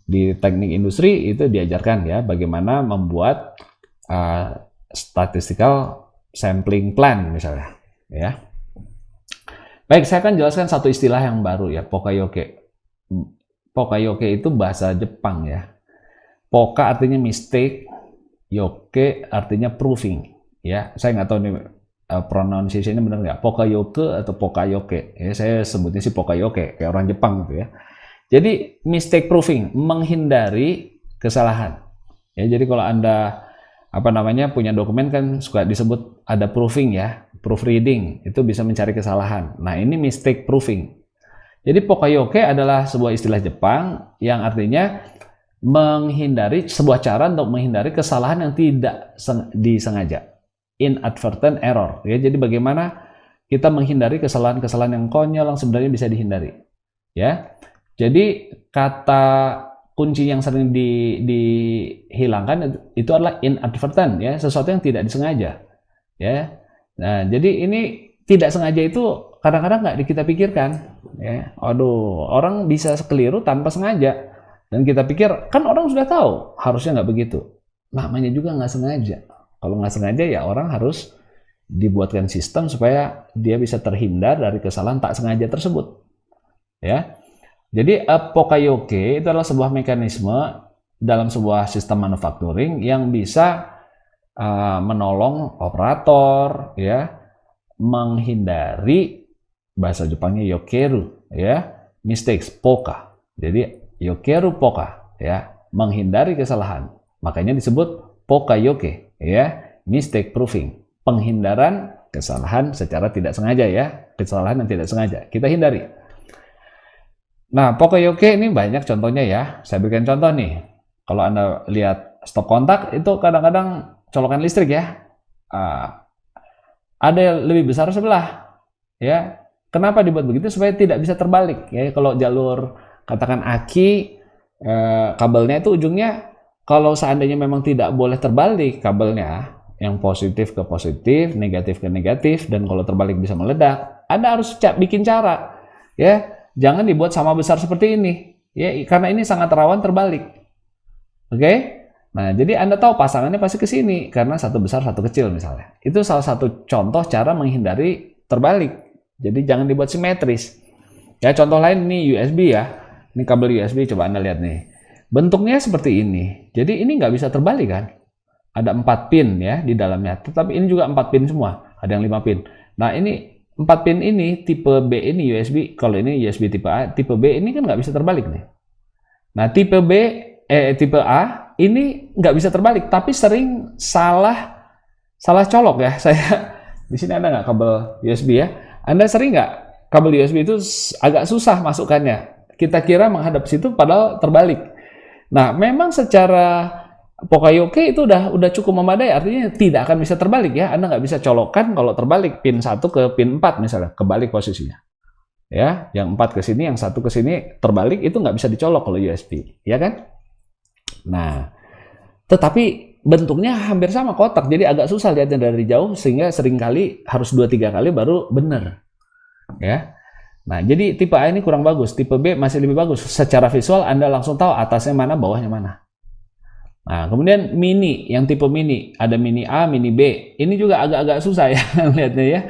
di teknik industri, itu diajarkan ya, bagaimana membuat Statistical Sampling Plan misalnya, ya. Baik, saya akan jelaskan satu istilah yang baru ya, POKAYOKE. POKAYOKE itu bahasa Jepang ya. Poka artinya mistake, yoke artinya proving. Ya, saya nggak tahu nih pronunciation-nya benar nggak, POKAYOKE atau POKAYOKE. Ya, saya sebutnya sih POKAYOKE, kayak orang Jepang gitu ya. Jadi mistake proving, menghindari kesalahan. Ya, jadi kalau Anda punya dokumen kan suka disebut ada proofing ya, proofreading, itu bisa mencari kesalahan. Nah, ini mistake proofing. Jadi POKAYOKE adalah sebuah istilah Jepang yang artinya menghindari, sebuah cara untuk menghindari kesalahan yang tidak disengaja, inadvertent error. Ya, jadi bagaimana kita menghindari kesalahan-kesalahan yang konyol yang sebenarnya bisa dihindari. Ya, jadi kata kunci yang sering dihilangkan itu adalah inadvertent ya, sesuatu yang tidak disengaja ya. Nah, jadi ini tidak sengaja itu kadang-kadang nggak kita pikirkan ya. Aduh, orang bisa keliru tanpa sengaja dan kita pikir kan orang sudah tahu harusnya nggak begitu. Namanya juga nggak sengaja. Kalau nggak sengaja ya orang harus dibuatkan sistem supaya dia bisa terhindar dari kesalahan tak sengaja tersebut ya. Jadi Poka-yoke itu adalah sebuah mekanisme dalam sebuah sistem manufacturing yang bisa menolong operator ya menghindari, bahasa Jepangnya yokeru ya, mistakes poka. Jadi yokeru poka ya, menghindari kesalahan. Makanya disebut Poka-yoke ya, mistake proofing, penghindaran kesalahan secara tidak sengaja ya, kesalahan yang tidak sengaja kita hindari. Nah, Poka-yoke ini banyak contohnya ya. Saya berikan contoh nih. Kalau Anda lihat stop kontak itu kadang-kadang colokan listrik ya. Ada yang lebih besar sebelah. Ya. Kenapa dibuat begitu? Supaya tidak bisa terbalik ya. Kalau jalur katakan aki kabelnya itu ujungnya kalau seandainya memang tidak boleh terbalik kabelnya, yang positif ke positif, negatif ke negatif, dan kalau terbalik bisa meledak, Anda harus bikin cara ya. Jangan dibuat sama besar seperti ini, ya, karena ini sangat rawan terbalik. Oke? Nah, jadi Anda tahu pasangannya pasti ke sini, karena satu besar, satu kecil misalnya. Itu salah satu contoh cara menghindari terbalik. Jadi jangan dibuat simetris. Ya, contoh lain ini USB ya. Ini kabel USB, coba Anda lihat nih. Bentuknya seperti ini. Jadi ini nggak bisa terbalik kan? Ada 4 pin ya di dalamnya. Tetapi ini juga 4 pin semua. Ada yang 5 pin. Nah, ini 4 pin ini, tipe B ini USB, kalau ini USB tipe A, tipe B ini kan nggak bisa terbalik nih. Nah, tipe tipe A ini nggak bisa terbalik, tapi sering salah colok ya. Saya di sini ada nggak kabel USB ya? Anda sering nggak kabel USB itu agak susah masukkannya? Kita kira menghadap situ, padahal terbalik. Nah, memang secara Poka-yoke itu udah cukup memadai, artinya tidak akan bisa terbalik ya. Anda nggak bisa colokkan kalau terbalik pin 1 ke pin 4 misalnya, kebalik posisinya. Ya, yang 4 ke sini, yang 1 ke sini terbalik, itu nggak bisa dicolok kalau USB, ya kan? Nah, tetapi bentuknya hampir sama, kotak, jadi agak susah lihatnya dari jauh, sehingga seringkali harus 2-3 kali baru benar. Ya. Nah, jadi tipe A ini kurang bagus, tipe B masih lebih bagus. Secara visual Anda langsung tahu atasnya mana, bawahnya mana. Nah, kemudian mini, yang tipe mini, ada mini A, mini B. Ini juga agak-agak susah ya lihatnya ya.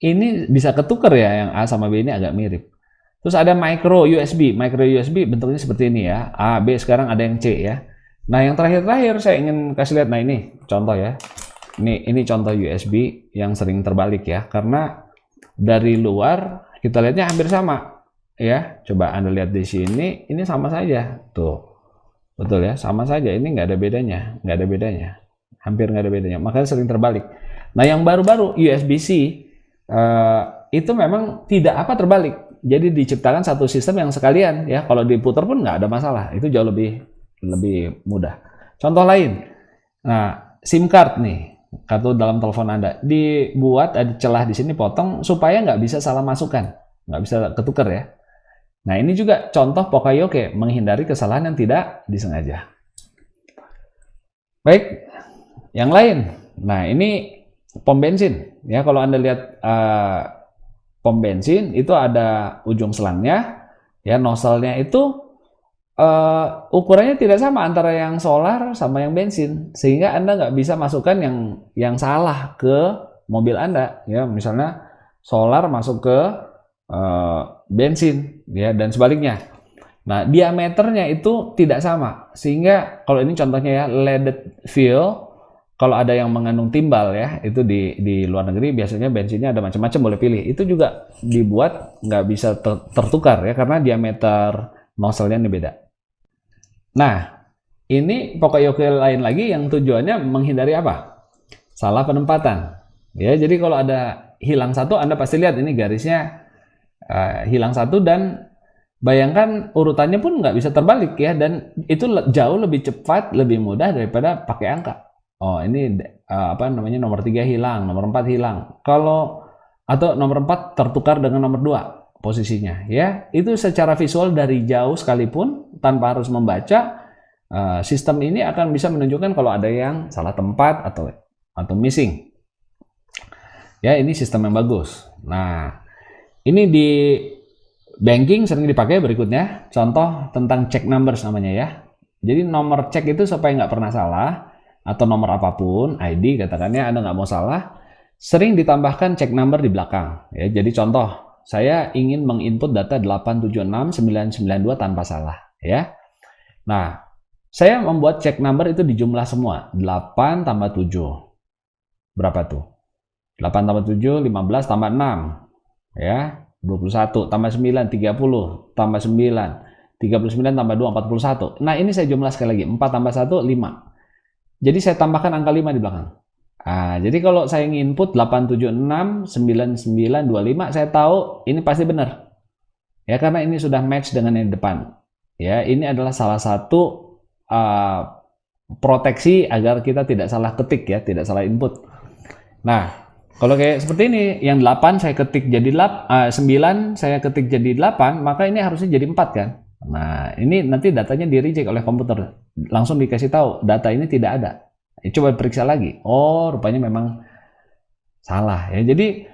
Ini bisa ketukar ya, yang A sama B ini agak mirip. Terus ada micro USB. Micro USB bentuknya seperti ini ya. A, B, sekarang ada yang C ya. Nah, yang terakhir saya ingin kasih lihat. Nah, ini contoh ya. Ini contoh USB yang sering terbalik ya. Karena dari luar kita lihatnya hampir sama ya. Coba Anda lihat di sini, ini sama saja. Tuh. Betul ya, sama saja. Ini nggak ada bedanya, hampir nggak ada bedanya. Makanya sering terbalik. Nah, yang baru-baru USB-C itu memang tidak terbalik. Jadi diciptakan satu sistem yang sekalian ya. Kalau diputar pun nggak ada masalah. Itu jauh lebih mudah. Contoh lain, nah SIM card nih, kartu dalam telepon Anda dibuat ada celah di sini, potong supaya nggak bisa salah masukkan, nggak bisa ketukar ya. Nah, ini juga contoh Poka-yoke, menghindari kesalahan yang tidak disengaja. Baik, yang lain. Nah, ini pom bensin. Ya, kalau Anda lihat pom bensin, itu ada ujung selangnya, ya, nozzle-nya itu ukurannya tidak sama antara yang solar sama yang bensin. Sehingga Anda nggak bisa masukkan yang salah ke mobil Anda. Ya, misalnya solar masuk ke bensin ya, dan sebaliknya. Nah, diameternya itu tidak sama, sehingga kalau ini contohnya ya, leaded fuel, kalau ada yang mengandung timbal ya, itu di luar negeri biasanya bensinnya ada macam-macam, boleh pilih. Itu juga dibuat nggak bisa tertukar ya, karena diameter nozzle-nya ini beda. Nah, ini Poka-yoke lain lagi yang tujuannya menghindari apa? Salah penempatan. Ya, jadi kalau ada hilang satu, Anda pasti lihat ini garisnya hilang satu, dan bayangkan urutannya pun nggak bisa terbalik ya, dan itu jauh lebih cepat, lebih mudah daripada pakai angka. Oh, ini nomor 3 hilang, nomor 4 hilang. Atau nomor 4 tertukar dengan nomor 2 posisinya ya. Itu secara visual dari jauh sekalipun tanpa harus membaca, sistem ini akan bisa menunjukkan kalau ada yang salah tempat atau missing. Ya, ini sistem yang bagus. Nah, ini di banking sering dipakai berikutnya. Contoh tentang check numbers namanya ya. Jadi nomor cek itu supaya nggak pernah salah, atau nomor apapun, ID katakannya Anda nggak mau salah, sering ditambahkan check number di belakang. Ya, jadi contoh, saya ingin menginput data 876992 tanpa salah, ya. Nah, saya membuat check number itu dijumlah semua. 8 tambah 7. Berapa tuh? 8 tambah 7, 15 tambah 6. Ya, 21 tambah 9, 30 tambah 9. 39 tambah 2, 41. Nah, ini saya jumlah sekali lagi. 4 tambah 1, 5. Jadi saya tambahkan angka 5 di belakang. Nah, jadi kalau saya input 8769925, saya tahu ini pasti benar. Ya, karena ini sudah match dengan yang di depan. Ya, ini adalah salah satu proteksi agar kita tidak salah ketik ya, tidak salah input. Nah, kalau kayak seperti ini, yang 8 saya ketik jadi 9 saya ketik jadi 8, maka ini harusnya jadi 4 kan? Nah, ini nanti datanya di reject oleh komputer. Langsung dikasih tahu, data ini tidak ada. Coba periksa lagi. Oh, rupanya memang salah ya. Jadi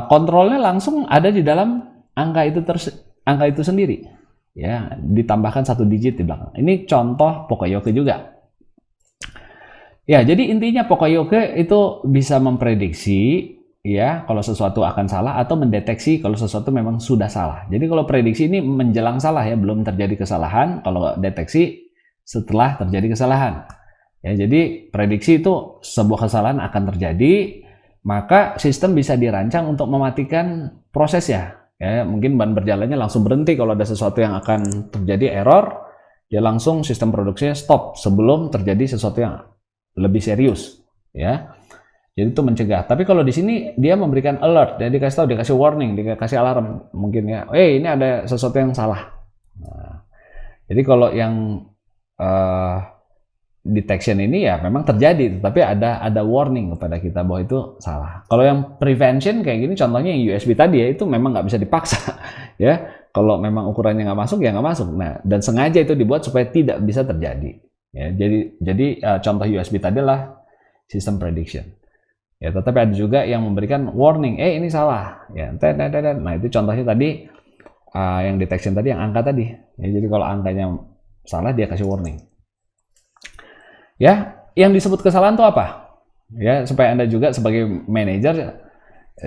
kontrolnya langsung ada di dalam angka itu sendiri. Ya, ditambahkan 1 digit di belakang. Ini contoh Poka-yoke juga. Ya, jadi intinya Poka-yoke itu bisa memprediksi ya kalau sesuatu akan salah atau mendeteksi kalau sesuatu memang sudah salah. Jadi kalau prediksi ini menjelang salah ya, belum terjadi kesalahan. Kalau deteksi setelah terjadi kesalahan. Ya, jadi prediksi itu sebuah kesalahan akan terjadi, maka sistem bisa dirancang untuk mematikan prosesnya. Ya, mungkin bahan berjalannya langsung berhenti kalau ada sesuatu yang akan terjadi error, dia langsung sistem produksinya stop sebelum terjadi sesuatu yang lebih serius. Ya, jadi itu mencegah. Tapi kalau di sini dia memberikan alert, dia dikasih tahu, dikasih warning, dikasih alarm mungkin ya. Ini ada sesuatu yang salah. Nah, jadi kalau yang detection ini ya memang terjadi, tapi ada warning kepada kita bahwa itu salah. Kalau yang prevention kayak gini, contohnya yang USB tadi ya, itu memang nggak bisa dipaksa ya. Kalau memang ukurannya nggak masuk ya nggak masuk. Nah, dan sengaja itu dibuat supaya tidak bisa terjadi. Ya, jadi contoh USB tadi adalah sistem prediction. Ya, tetapi ada juga yang memberikan warning, ini salah. Ya, nah itu contohnya tadi yang detection tadi, yang angka tadi. Ya, jadi kalau angkanya salah dia kasih warning. Ya, yang disebut kesalahan itu apa? Ya, supaya Anda juga sebagai manajer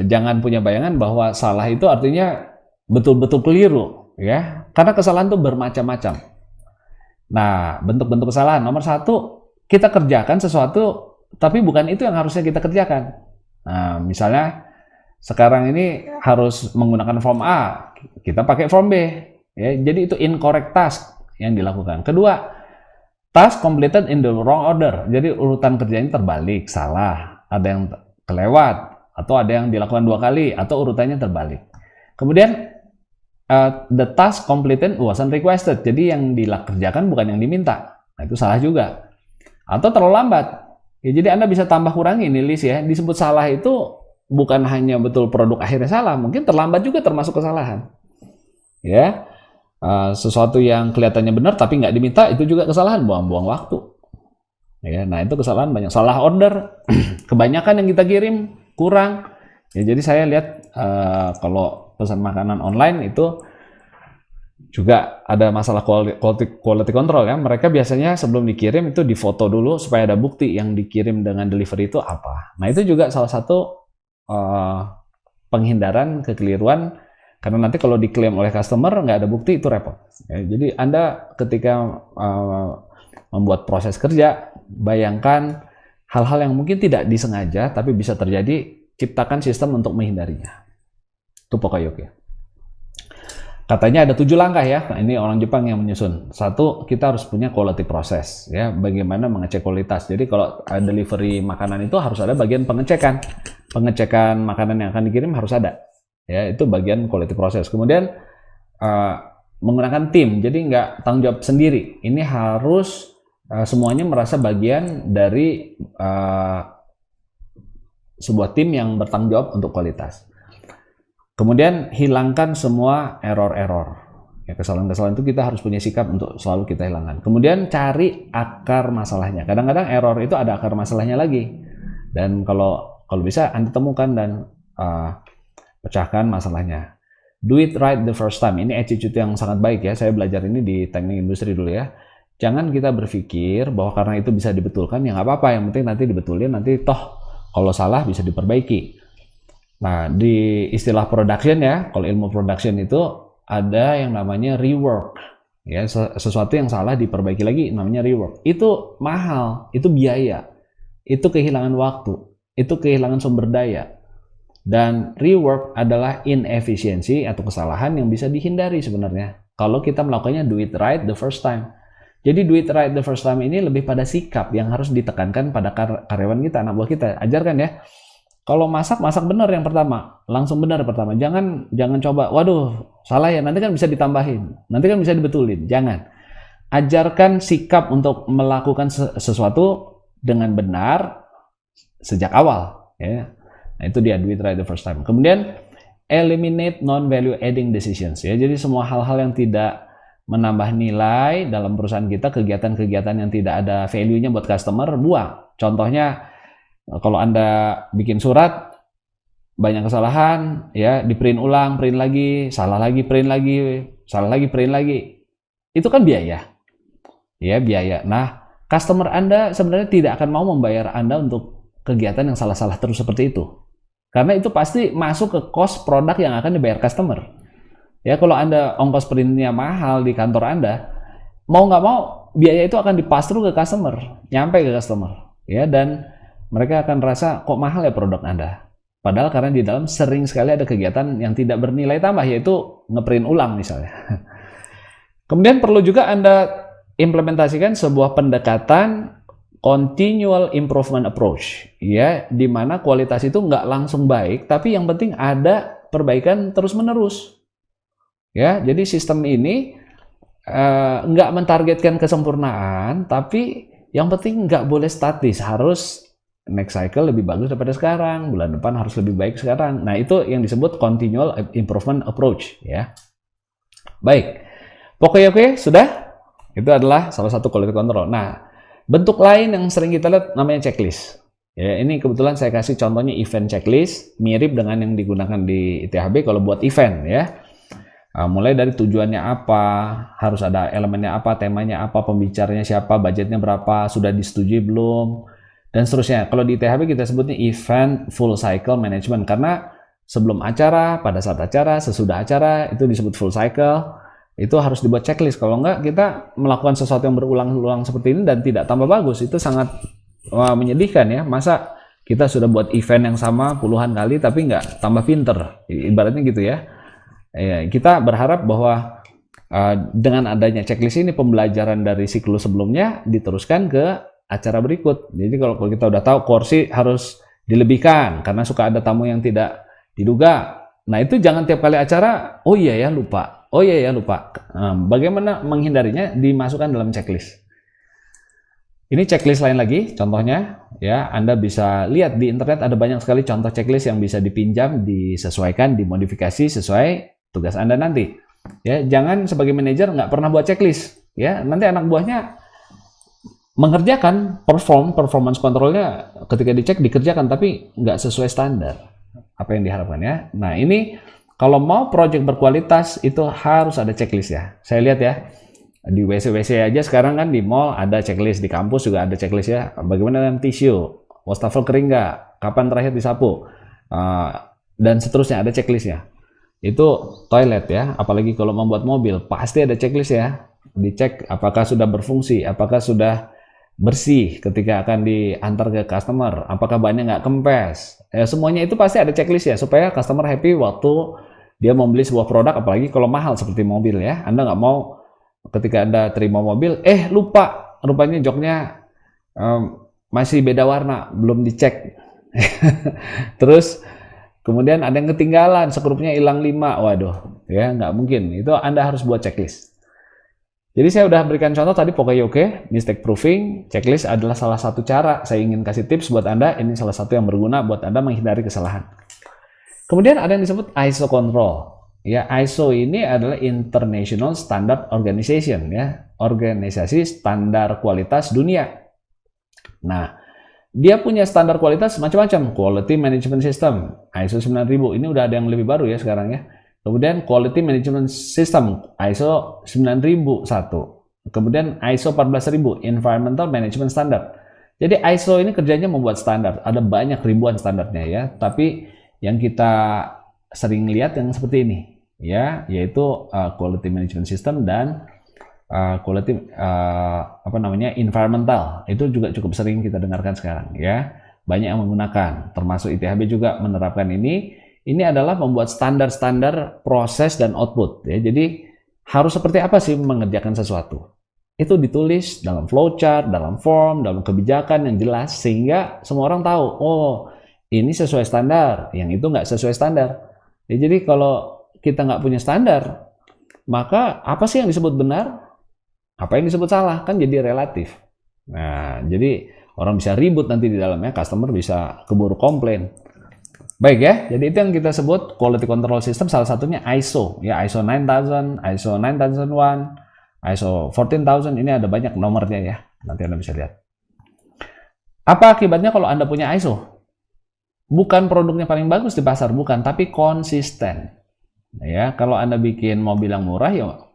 jangan punya bayangan bahwa salah itu artinya betul-betul keliru, ya. Karena kesalahan itu bermacam-macam. Nah, bentuk-bentuk kesalahan nomor 1, kita kerjakan sesuatu tapi bukan itu yang harusnya kita kerjakan. Nah, misalnya sekarang ini harus menggunakan form A, kita pakai form B. Ya, jadi itu incorrect task yang dilakukan. Kedua, task completed in the wrong order. Jadi urutan kerjanya terbalik, salah. Ada yang kelewat, atau ada yang dilakukan 2 kali, atau urutannya terbalik. Kemudian, the task completed wasn't requested. Jadi yang dikerjakan bukan yang diminta. Nah, itu salah juga. Atau terlalu lambat. Ya, jadi Anda bisa tambah kurangi ini list ya. Disebut salah itu bukan hanya betul produk akhirnya salah, mungkin terlambat juga termasuk kesalahan. Ya. Sesuatu yang kelihatannya benar tapi nggak diminta, itu juga kesalahan, buang-buang waktu. Ya, nah itu kesalahan banyak. Salah order, kebanyakan yang kita kirim kurang. Ya, jadi saya lihat kalau pesan makanan online itu juga ada masalah quality control ya. Mereka biasanya sebelum dikirim itu difoto dulu supaya ada bukti yang dikirim dengan delivery itu apa. Nah itu juga salah satu penghindaran kekeliruan. Karena nanti kalau diklaim oleh customer nggak ada bukti, itu repot. Ya, jadi Anda ketika membuat proses kerja, bayangkan hal-hal yang mungkin tidak disengaja tapi bisa terjadi, ciptakan sistem untuk menghindarinya. Itu Poka-yoke. Katanya ada 7 langkah ya. Nah, ini orang Jepang yang menyusun. 1, kita harus punya quality process ya, bagaimana mengecek kualitas. Jadi kalau delivery makanan itu harus ada bagian pengecekan. Pengecekan makanan yang akan dikirim harus ada. Ya, itu bagian quality process. Kemudian menggunakan tim, jadi nggak tanggung jawab sendiri. Ini harus semuanya merasa bagian dari sebuah tim yang bertanggung jawab untuk kualitas. Kemudian hilangkan semua error-error. Ya, kesalahan-kesalahan itu kita harus punya sikap untuk selalu kita hilangkan. Kemudian cari akar masalahnya. Kadang-kadang error itu ada akar masalahnya lagi. Dan kalau bisa Anda temukan dan pecahkan masalahnya. Do it right the first time. Ini attitude yang sangat baik ya. Saya belajar ini di teknik industri dulu ya. Jangan kita berpikir bahwa karena itu bisa dibetulkan, ya nggak apa-apa. Yang penting nanti dibetulin, nanti toh kalau salah bisa diperbaiki. Nah, di istilah production ya, kalau ilmu production itu ada yang namanya rework. Ya, sesuatu yang salah diperbaiki lagi namanya rework. Itu mahal, itu biaya, itu kehilangan waktu, itu kehilangan sumber daya. Dan rework adalah inefisiensi atau kesalahan yang bisa dihindari sebenarnya. Kalau kita melakukannya do it right the first time. Jadi do it right the first time ini lebih pada sikap yang harus ditekankan pada karyawan kita, anak buah kita. Ajarkan ya. Kalau masak, masak benar yang pertama. Langsung benar pertama. Jangan coba, waduh, salah ya, nanti kan bisa ditambahin. Nanti kan bisa dibetulin. Jangan. Ajarkan sikap untuk melakukan sesuatu dengan benar sejak awal, ya. Nah, itu dia do it right the first time. Kemudian eliminate non-value adding decisions, ya. Jadi semua hal-hal yang tidak menambah nilai dalam perusahaan kita, kegiatan-kegiatan yang tidak ada value-nya buat customer, buang. Contohnya, kalau Anda bikin surat banyak kesalahan, ya, di print ulang, print lagi, salah lagi, print lagi, salah lagi, print lagi. Itu kan biaya. Ya, biaya. Nah, customer Anda sebenarnya tidak akan mau membayar Anda untuk kegiatan yang salah-salah terus seperti itu. Karena itu pasti masuk ke cost produk yang akan dibayar customer. Ya, kalau Anda ongkos printnya mahal di kantor Anda, mau nggak mau biaya itu akan dipass through ke customer, nyampe ke customer. Ya, dan mereka akan rasa kok mahal ya produk Anda. Padahal karena di dalam sering sekali ada kegiatan yang tidak bernilai tambah, yaitu ngeprint ulang misalnya. Kemudian perlu juga Anda implementasikan sebuah pendekatan continual improvement approach, ya, di mana kualitas itu nggak langsung baik, tapi yang penting ada perbaikan terus-menerus. Ya, jadi sistem ini nggak mentargetkan kesempurnaan, tapi yang penting nggak boleh statis, harus next cycle lebih bagus daripada sekarang, bulan depan harus lebih baik sekarang. Nah, itu yang disebut continual improvement approach, ya. Baik, oke, sudah. Itu adalah salah satu quality control. Nah, bentuk lain yang sering kita lihat namanya checklist. Ya, ini kebetulan saya kasih contohnya event checklist, mirip dengan yang digunakan di ITHB kalau buat event, ya. Mulai dari tujuannya apa, harus ada elemennya apa, temanya apa, pembicaranya siapa, budgetnya berapa, sudah disetujui belum, dan seterusnya. Kalau di ITHB kita sebutnya event full cycle management, karena sebelum acara, pada saat acara, sesudah acara, itu disebut full cycle. Itu harus dibuat checklist. Kalau enggak, kita melakukan sesuatu yang berulang-ulang seperti ini dan tidak tambah bagus. Itu sangat menyedihkan, ya. Masa kita sudah buat event yang sama puluhan kali tapi nggak tambah pinter, ibaratnya gitu, ya. Kita berharap bahwa dengan adanya checklist ini, pembelajaran dari siklus sebelumnya diteruskan ke acara berikut. Jadi kalau kita udah tahu kursi harus dilebihkan karena suka ada tamu yang tidak diduga. Nah, itu jangan tiap kali acara, oh iya ya lupa. Bagaimana menghindarinya? Dimasukkan dalam checklist. Ini checklist lain lagi, contohnya, ya, Anda bisa lihat di internet ada banyak sekali contoh checklist yang bisa dipinjam, disesuaikan, dimodifikasi sesuai tugas Anda nanti. Ya, jangan sebagai manajer nggak pernah buat checklist. Ya, nanti anak buahnya mengerjakan performance controlnya ketika dicek dikerjakan tapi nggak sesuai standar apa yang diharapkan, ya. Nah, ini kalau mau project berkualitas itu harus ada checklist, ya. Saya lihat ya di WC aja sekarang kan di mall ada checklist, di kampus juga ada checklist, ya. Bagaimana dengan tisu, wastafel kering nggak, kapan terakhir disapu, dan seterusnya ada checklistnya. Itu toilet, ya, apalagi kalau membuat mobil pasti ada checklist, ya. Dicek apakah sudah berfungsi, apakah sudah bersih ketika akan diantar ke customer, apakah bannya nggak kempes, semuanya itu pasti ada checklist, ya, supaya customer happy waktu dia membeli sebuah produk, apalagi kalau mahal seperti mobil, ya. Anda nggak mau ketika Anda terima mobil, lupa, rupanya joknya masih beda warna, belum dicek. Terus kemudian ada yang ketinggalan, sekrupnya hilang 5, waduh, ya, nggak mungkin. Itu Anda harus buat checklist. Jadi saya udah berikan contoh tadi Pokeyoke, mistake proofing, checklist adalah salah satu cara. Saya ingin kasih tips buat Anda, ini salah satu yang berguna buat Anda menghindari kesalahan. Kemudian ada yang disebut ISO control. Ya, ISO ini adalah International Standard Organization, ya, organisasi standar kualitas dunia. Nah, dia punya standar kualitas macam-macam, Quality Management System, ISO 9000. Ini udah ada yang lebih baru, ya, sekarang, ya. Kemudian Quality Management System ISO 9001. Kemudian ISO 14000 Environmental Management Standard. Jadi ISO ini kerjanya membuat standar. Ada banyak ribuan standarnya, ya. Tapi yang kita sering lihat yang seperti ini, ya, yaitu quality management system dan quality environmental. Itu juga cukup sering kita dengarkan sekarang, ya. Banyak yang menggunakan, termasuk ITHB juga menerapkan ini. Ini adalah membuat standar-standar proses dan output, ya. Jadi harus seperti apa sih mengerjakan sesuatu? Itu ditulis dalam flowchart, dalam form, dalam kebijakan yang jelas, sehingga semua orang tahu, oh ini sesuai standar, yang itu nggak sesuai standar. Ya, jadi kalau kita nggak punya standar, maka apa sih yang disebut benar, apa yang disebut salah, kan jadi relatif. Nah, jadi orang bisa ribut nanti di dalamnya, customer bisa keburu komplain. Baik ya, jadi itu yang kita sebut quality control system, salah satunya ISO, ya, ISO 9000, ISO 9001, ISO 14000, ini ada banyak nomornya ya, nanti Anda bisa lihat. Apa akibatnya kalau Anda punya ISO? Bukan produknya paling bagus di pasar, bukan, tapi konsisten. Ya, kalau Anda bikin mobil yang murah, ya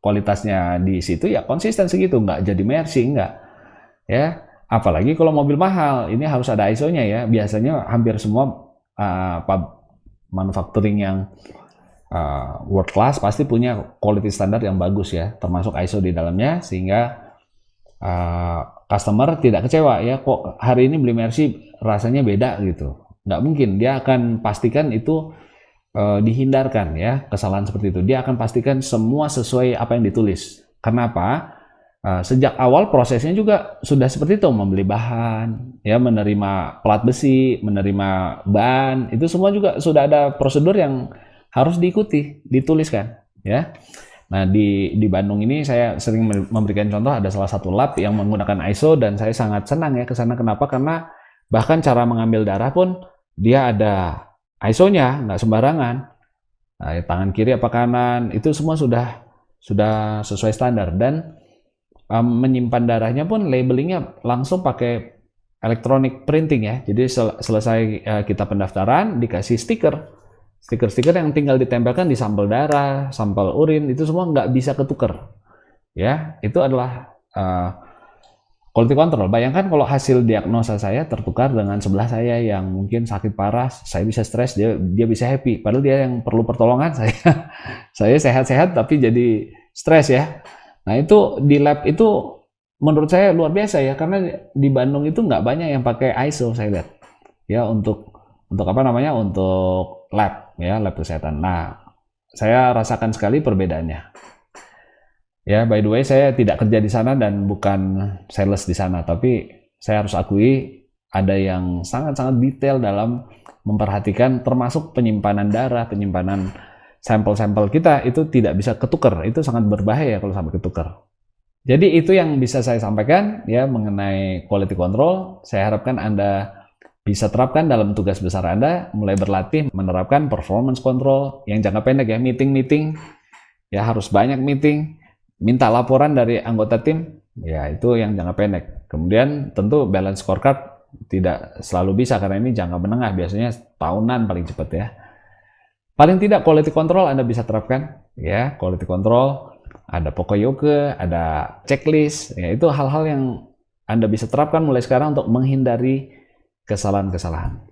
kualitasnya di situ ya konsisten segitu, nggak jadi Mercy, nggak. Ya, apalagi kalau mobil mahal, ini harus ada ISO-nya ya. Biasanya hampir semua manufacturing yang world class pasti punya quality standard yang bagus ya, termasuk ISO di dalamnya, sehingga customer tidak kecewa ya, kok hari ini beli Mercy rasanya beda gitu. Nggak mungkin, dia akan pastikan itu dihindarkan ya, kesalahan seperti itu. Dia akan pastikan semua sesuai apa yang ditulis. Kenapa? Sejak awal prosesnya juga sudah seperti itu, membeli bahan, ya, menerima plat besi, menerima ban, itu semua juga sudah ada prosedur yang harus diikuti, dituliskan, ya. Nah, di Bandung ini saya sering memberikan contoh, ada salah satu lab yang menggunakan ISO dan saya sangat senang ya ke sana. Kenapa? Karena bahkan cara mengambil darah pun dia ada ISO-nya, nggak sembarangan. Nah, tangan kiri apa kanan, itu semua sudah sesuai standar, dan menyimpan darahnya pun labelingnya langsung pakai electronic printing ya. Jadi selesai kita pendaftaran, dikasih stiker yang tinggal ditempelkan di sampel darah, sampel urin, itu semua nggak bisa ketuker. Ya, itu adalah quality control. Bayangkan kalau hasil diagnosa saya tertukar dengan sebelah saya yang mungkin sakit parah, saya bisa stres, dia bisa happy. Padahal dia yang perlu pertolongan, saya sehat-sehat tapi jadi stres ya. Nah, itu di lab itu menurut saya luar biasa ya, karena di Bandung itu nggak banyak yang pakai ISO saya lihat. Ya, untuk lab ya, lab kesehatan. Nah, saya rasakan sekali perbedaannya. Ya, by the way, saya tidak kerja di sana dan bukan sales di sana, tapi saya harus akui ada yang sangat-sangat detail dalam memperhatikan, termasuk penyimpanan darah, penyimpanan sampel-sampel kita itu tidak bisa ketukar. Itu sangat berbahaya kalau sampai ketukar. Jadi itu yang bisa saya sampaikan ya mengenai quality control. Saya harapkan Anda bisa terapkan dalam tugas besar Anda, mulai berlatih menerapkan performance control yang jangka pendek ya, meeting ya, harus banyak meeting, minta laporan dari anggota tim ya, itu yang jangka pendek. Kemudian tentu balance scorecard tidak selalu bisa karena ini jangka menengah, biasanya tahunan paling cepat ya. Paling tidak quality control Anda bisa terapkan ya, quality control, ada pokoyoke, ada checklist, ya, itu hal-hal yang Anda bisa terapkan mulai sekarang untuk menghindari kesalahan-kesalahan.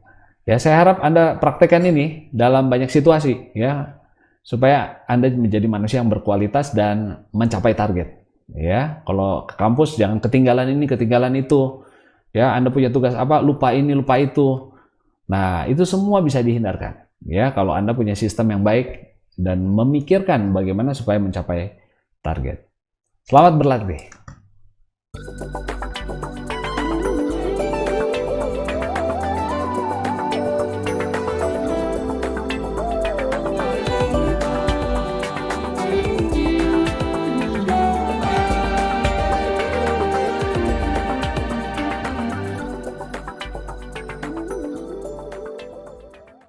Ya, saya harap Anda praktekkan ini dalam banyak situasi ya, supaya Anda menjadi manusia yang berkualitas dan mencapai target. Ya, kalau ke kampus jangan ketinggalan ini, ketinggalan itu. Ya, Anda punya tugas apa, lupa ini, lupa itu. Nah, itu semua bisa dihindarkan. Ya, kalau Anda punya sistem yang baik dan memikirkan bagaimana supaya mencapai target. Selamat berlatih.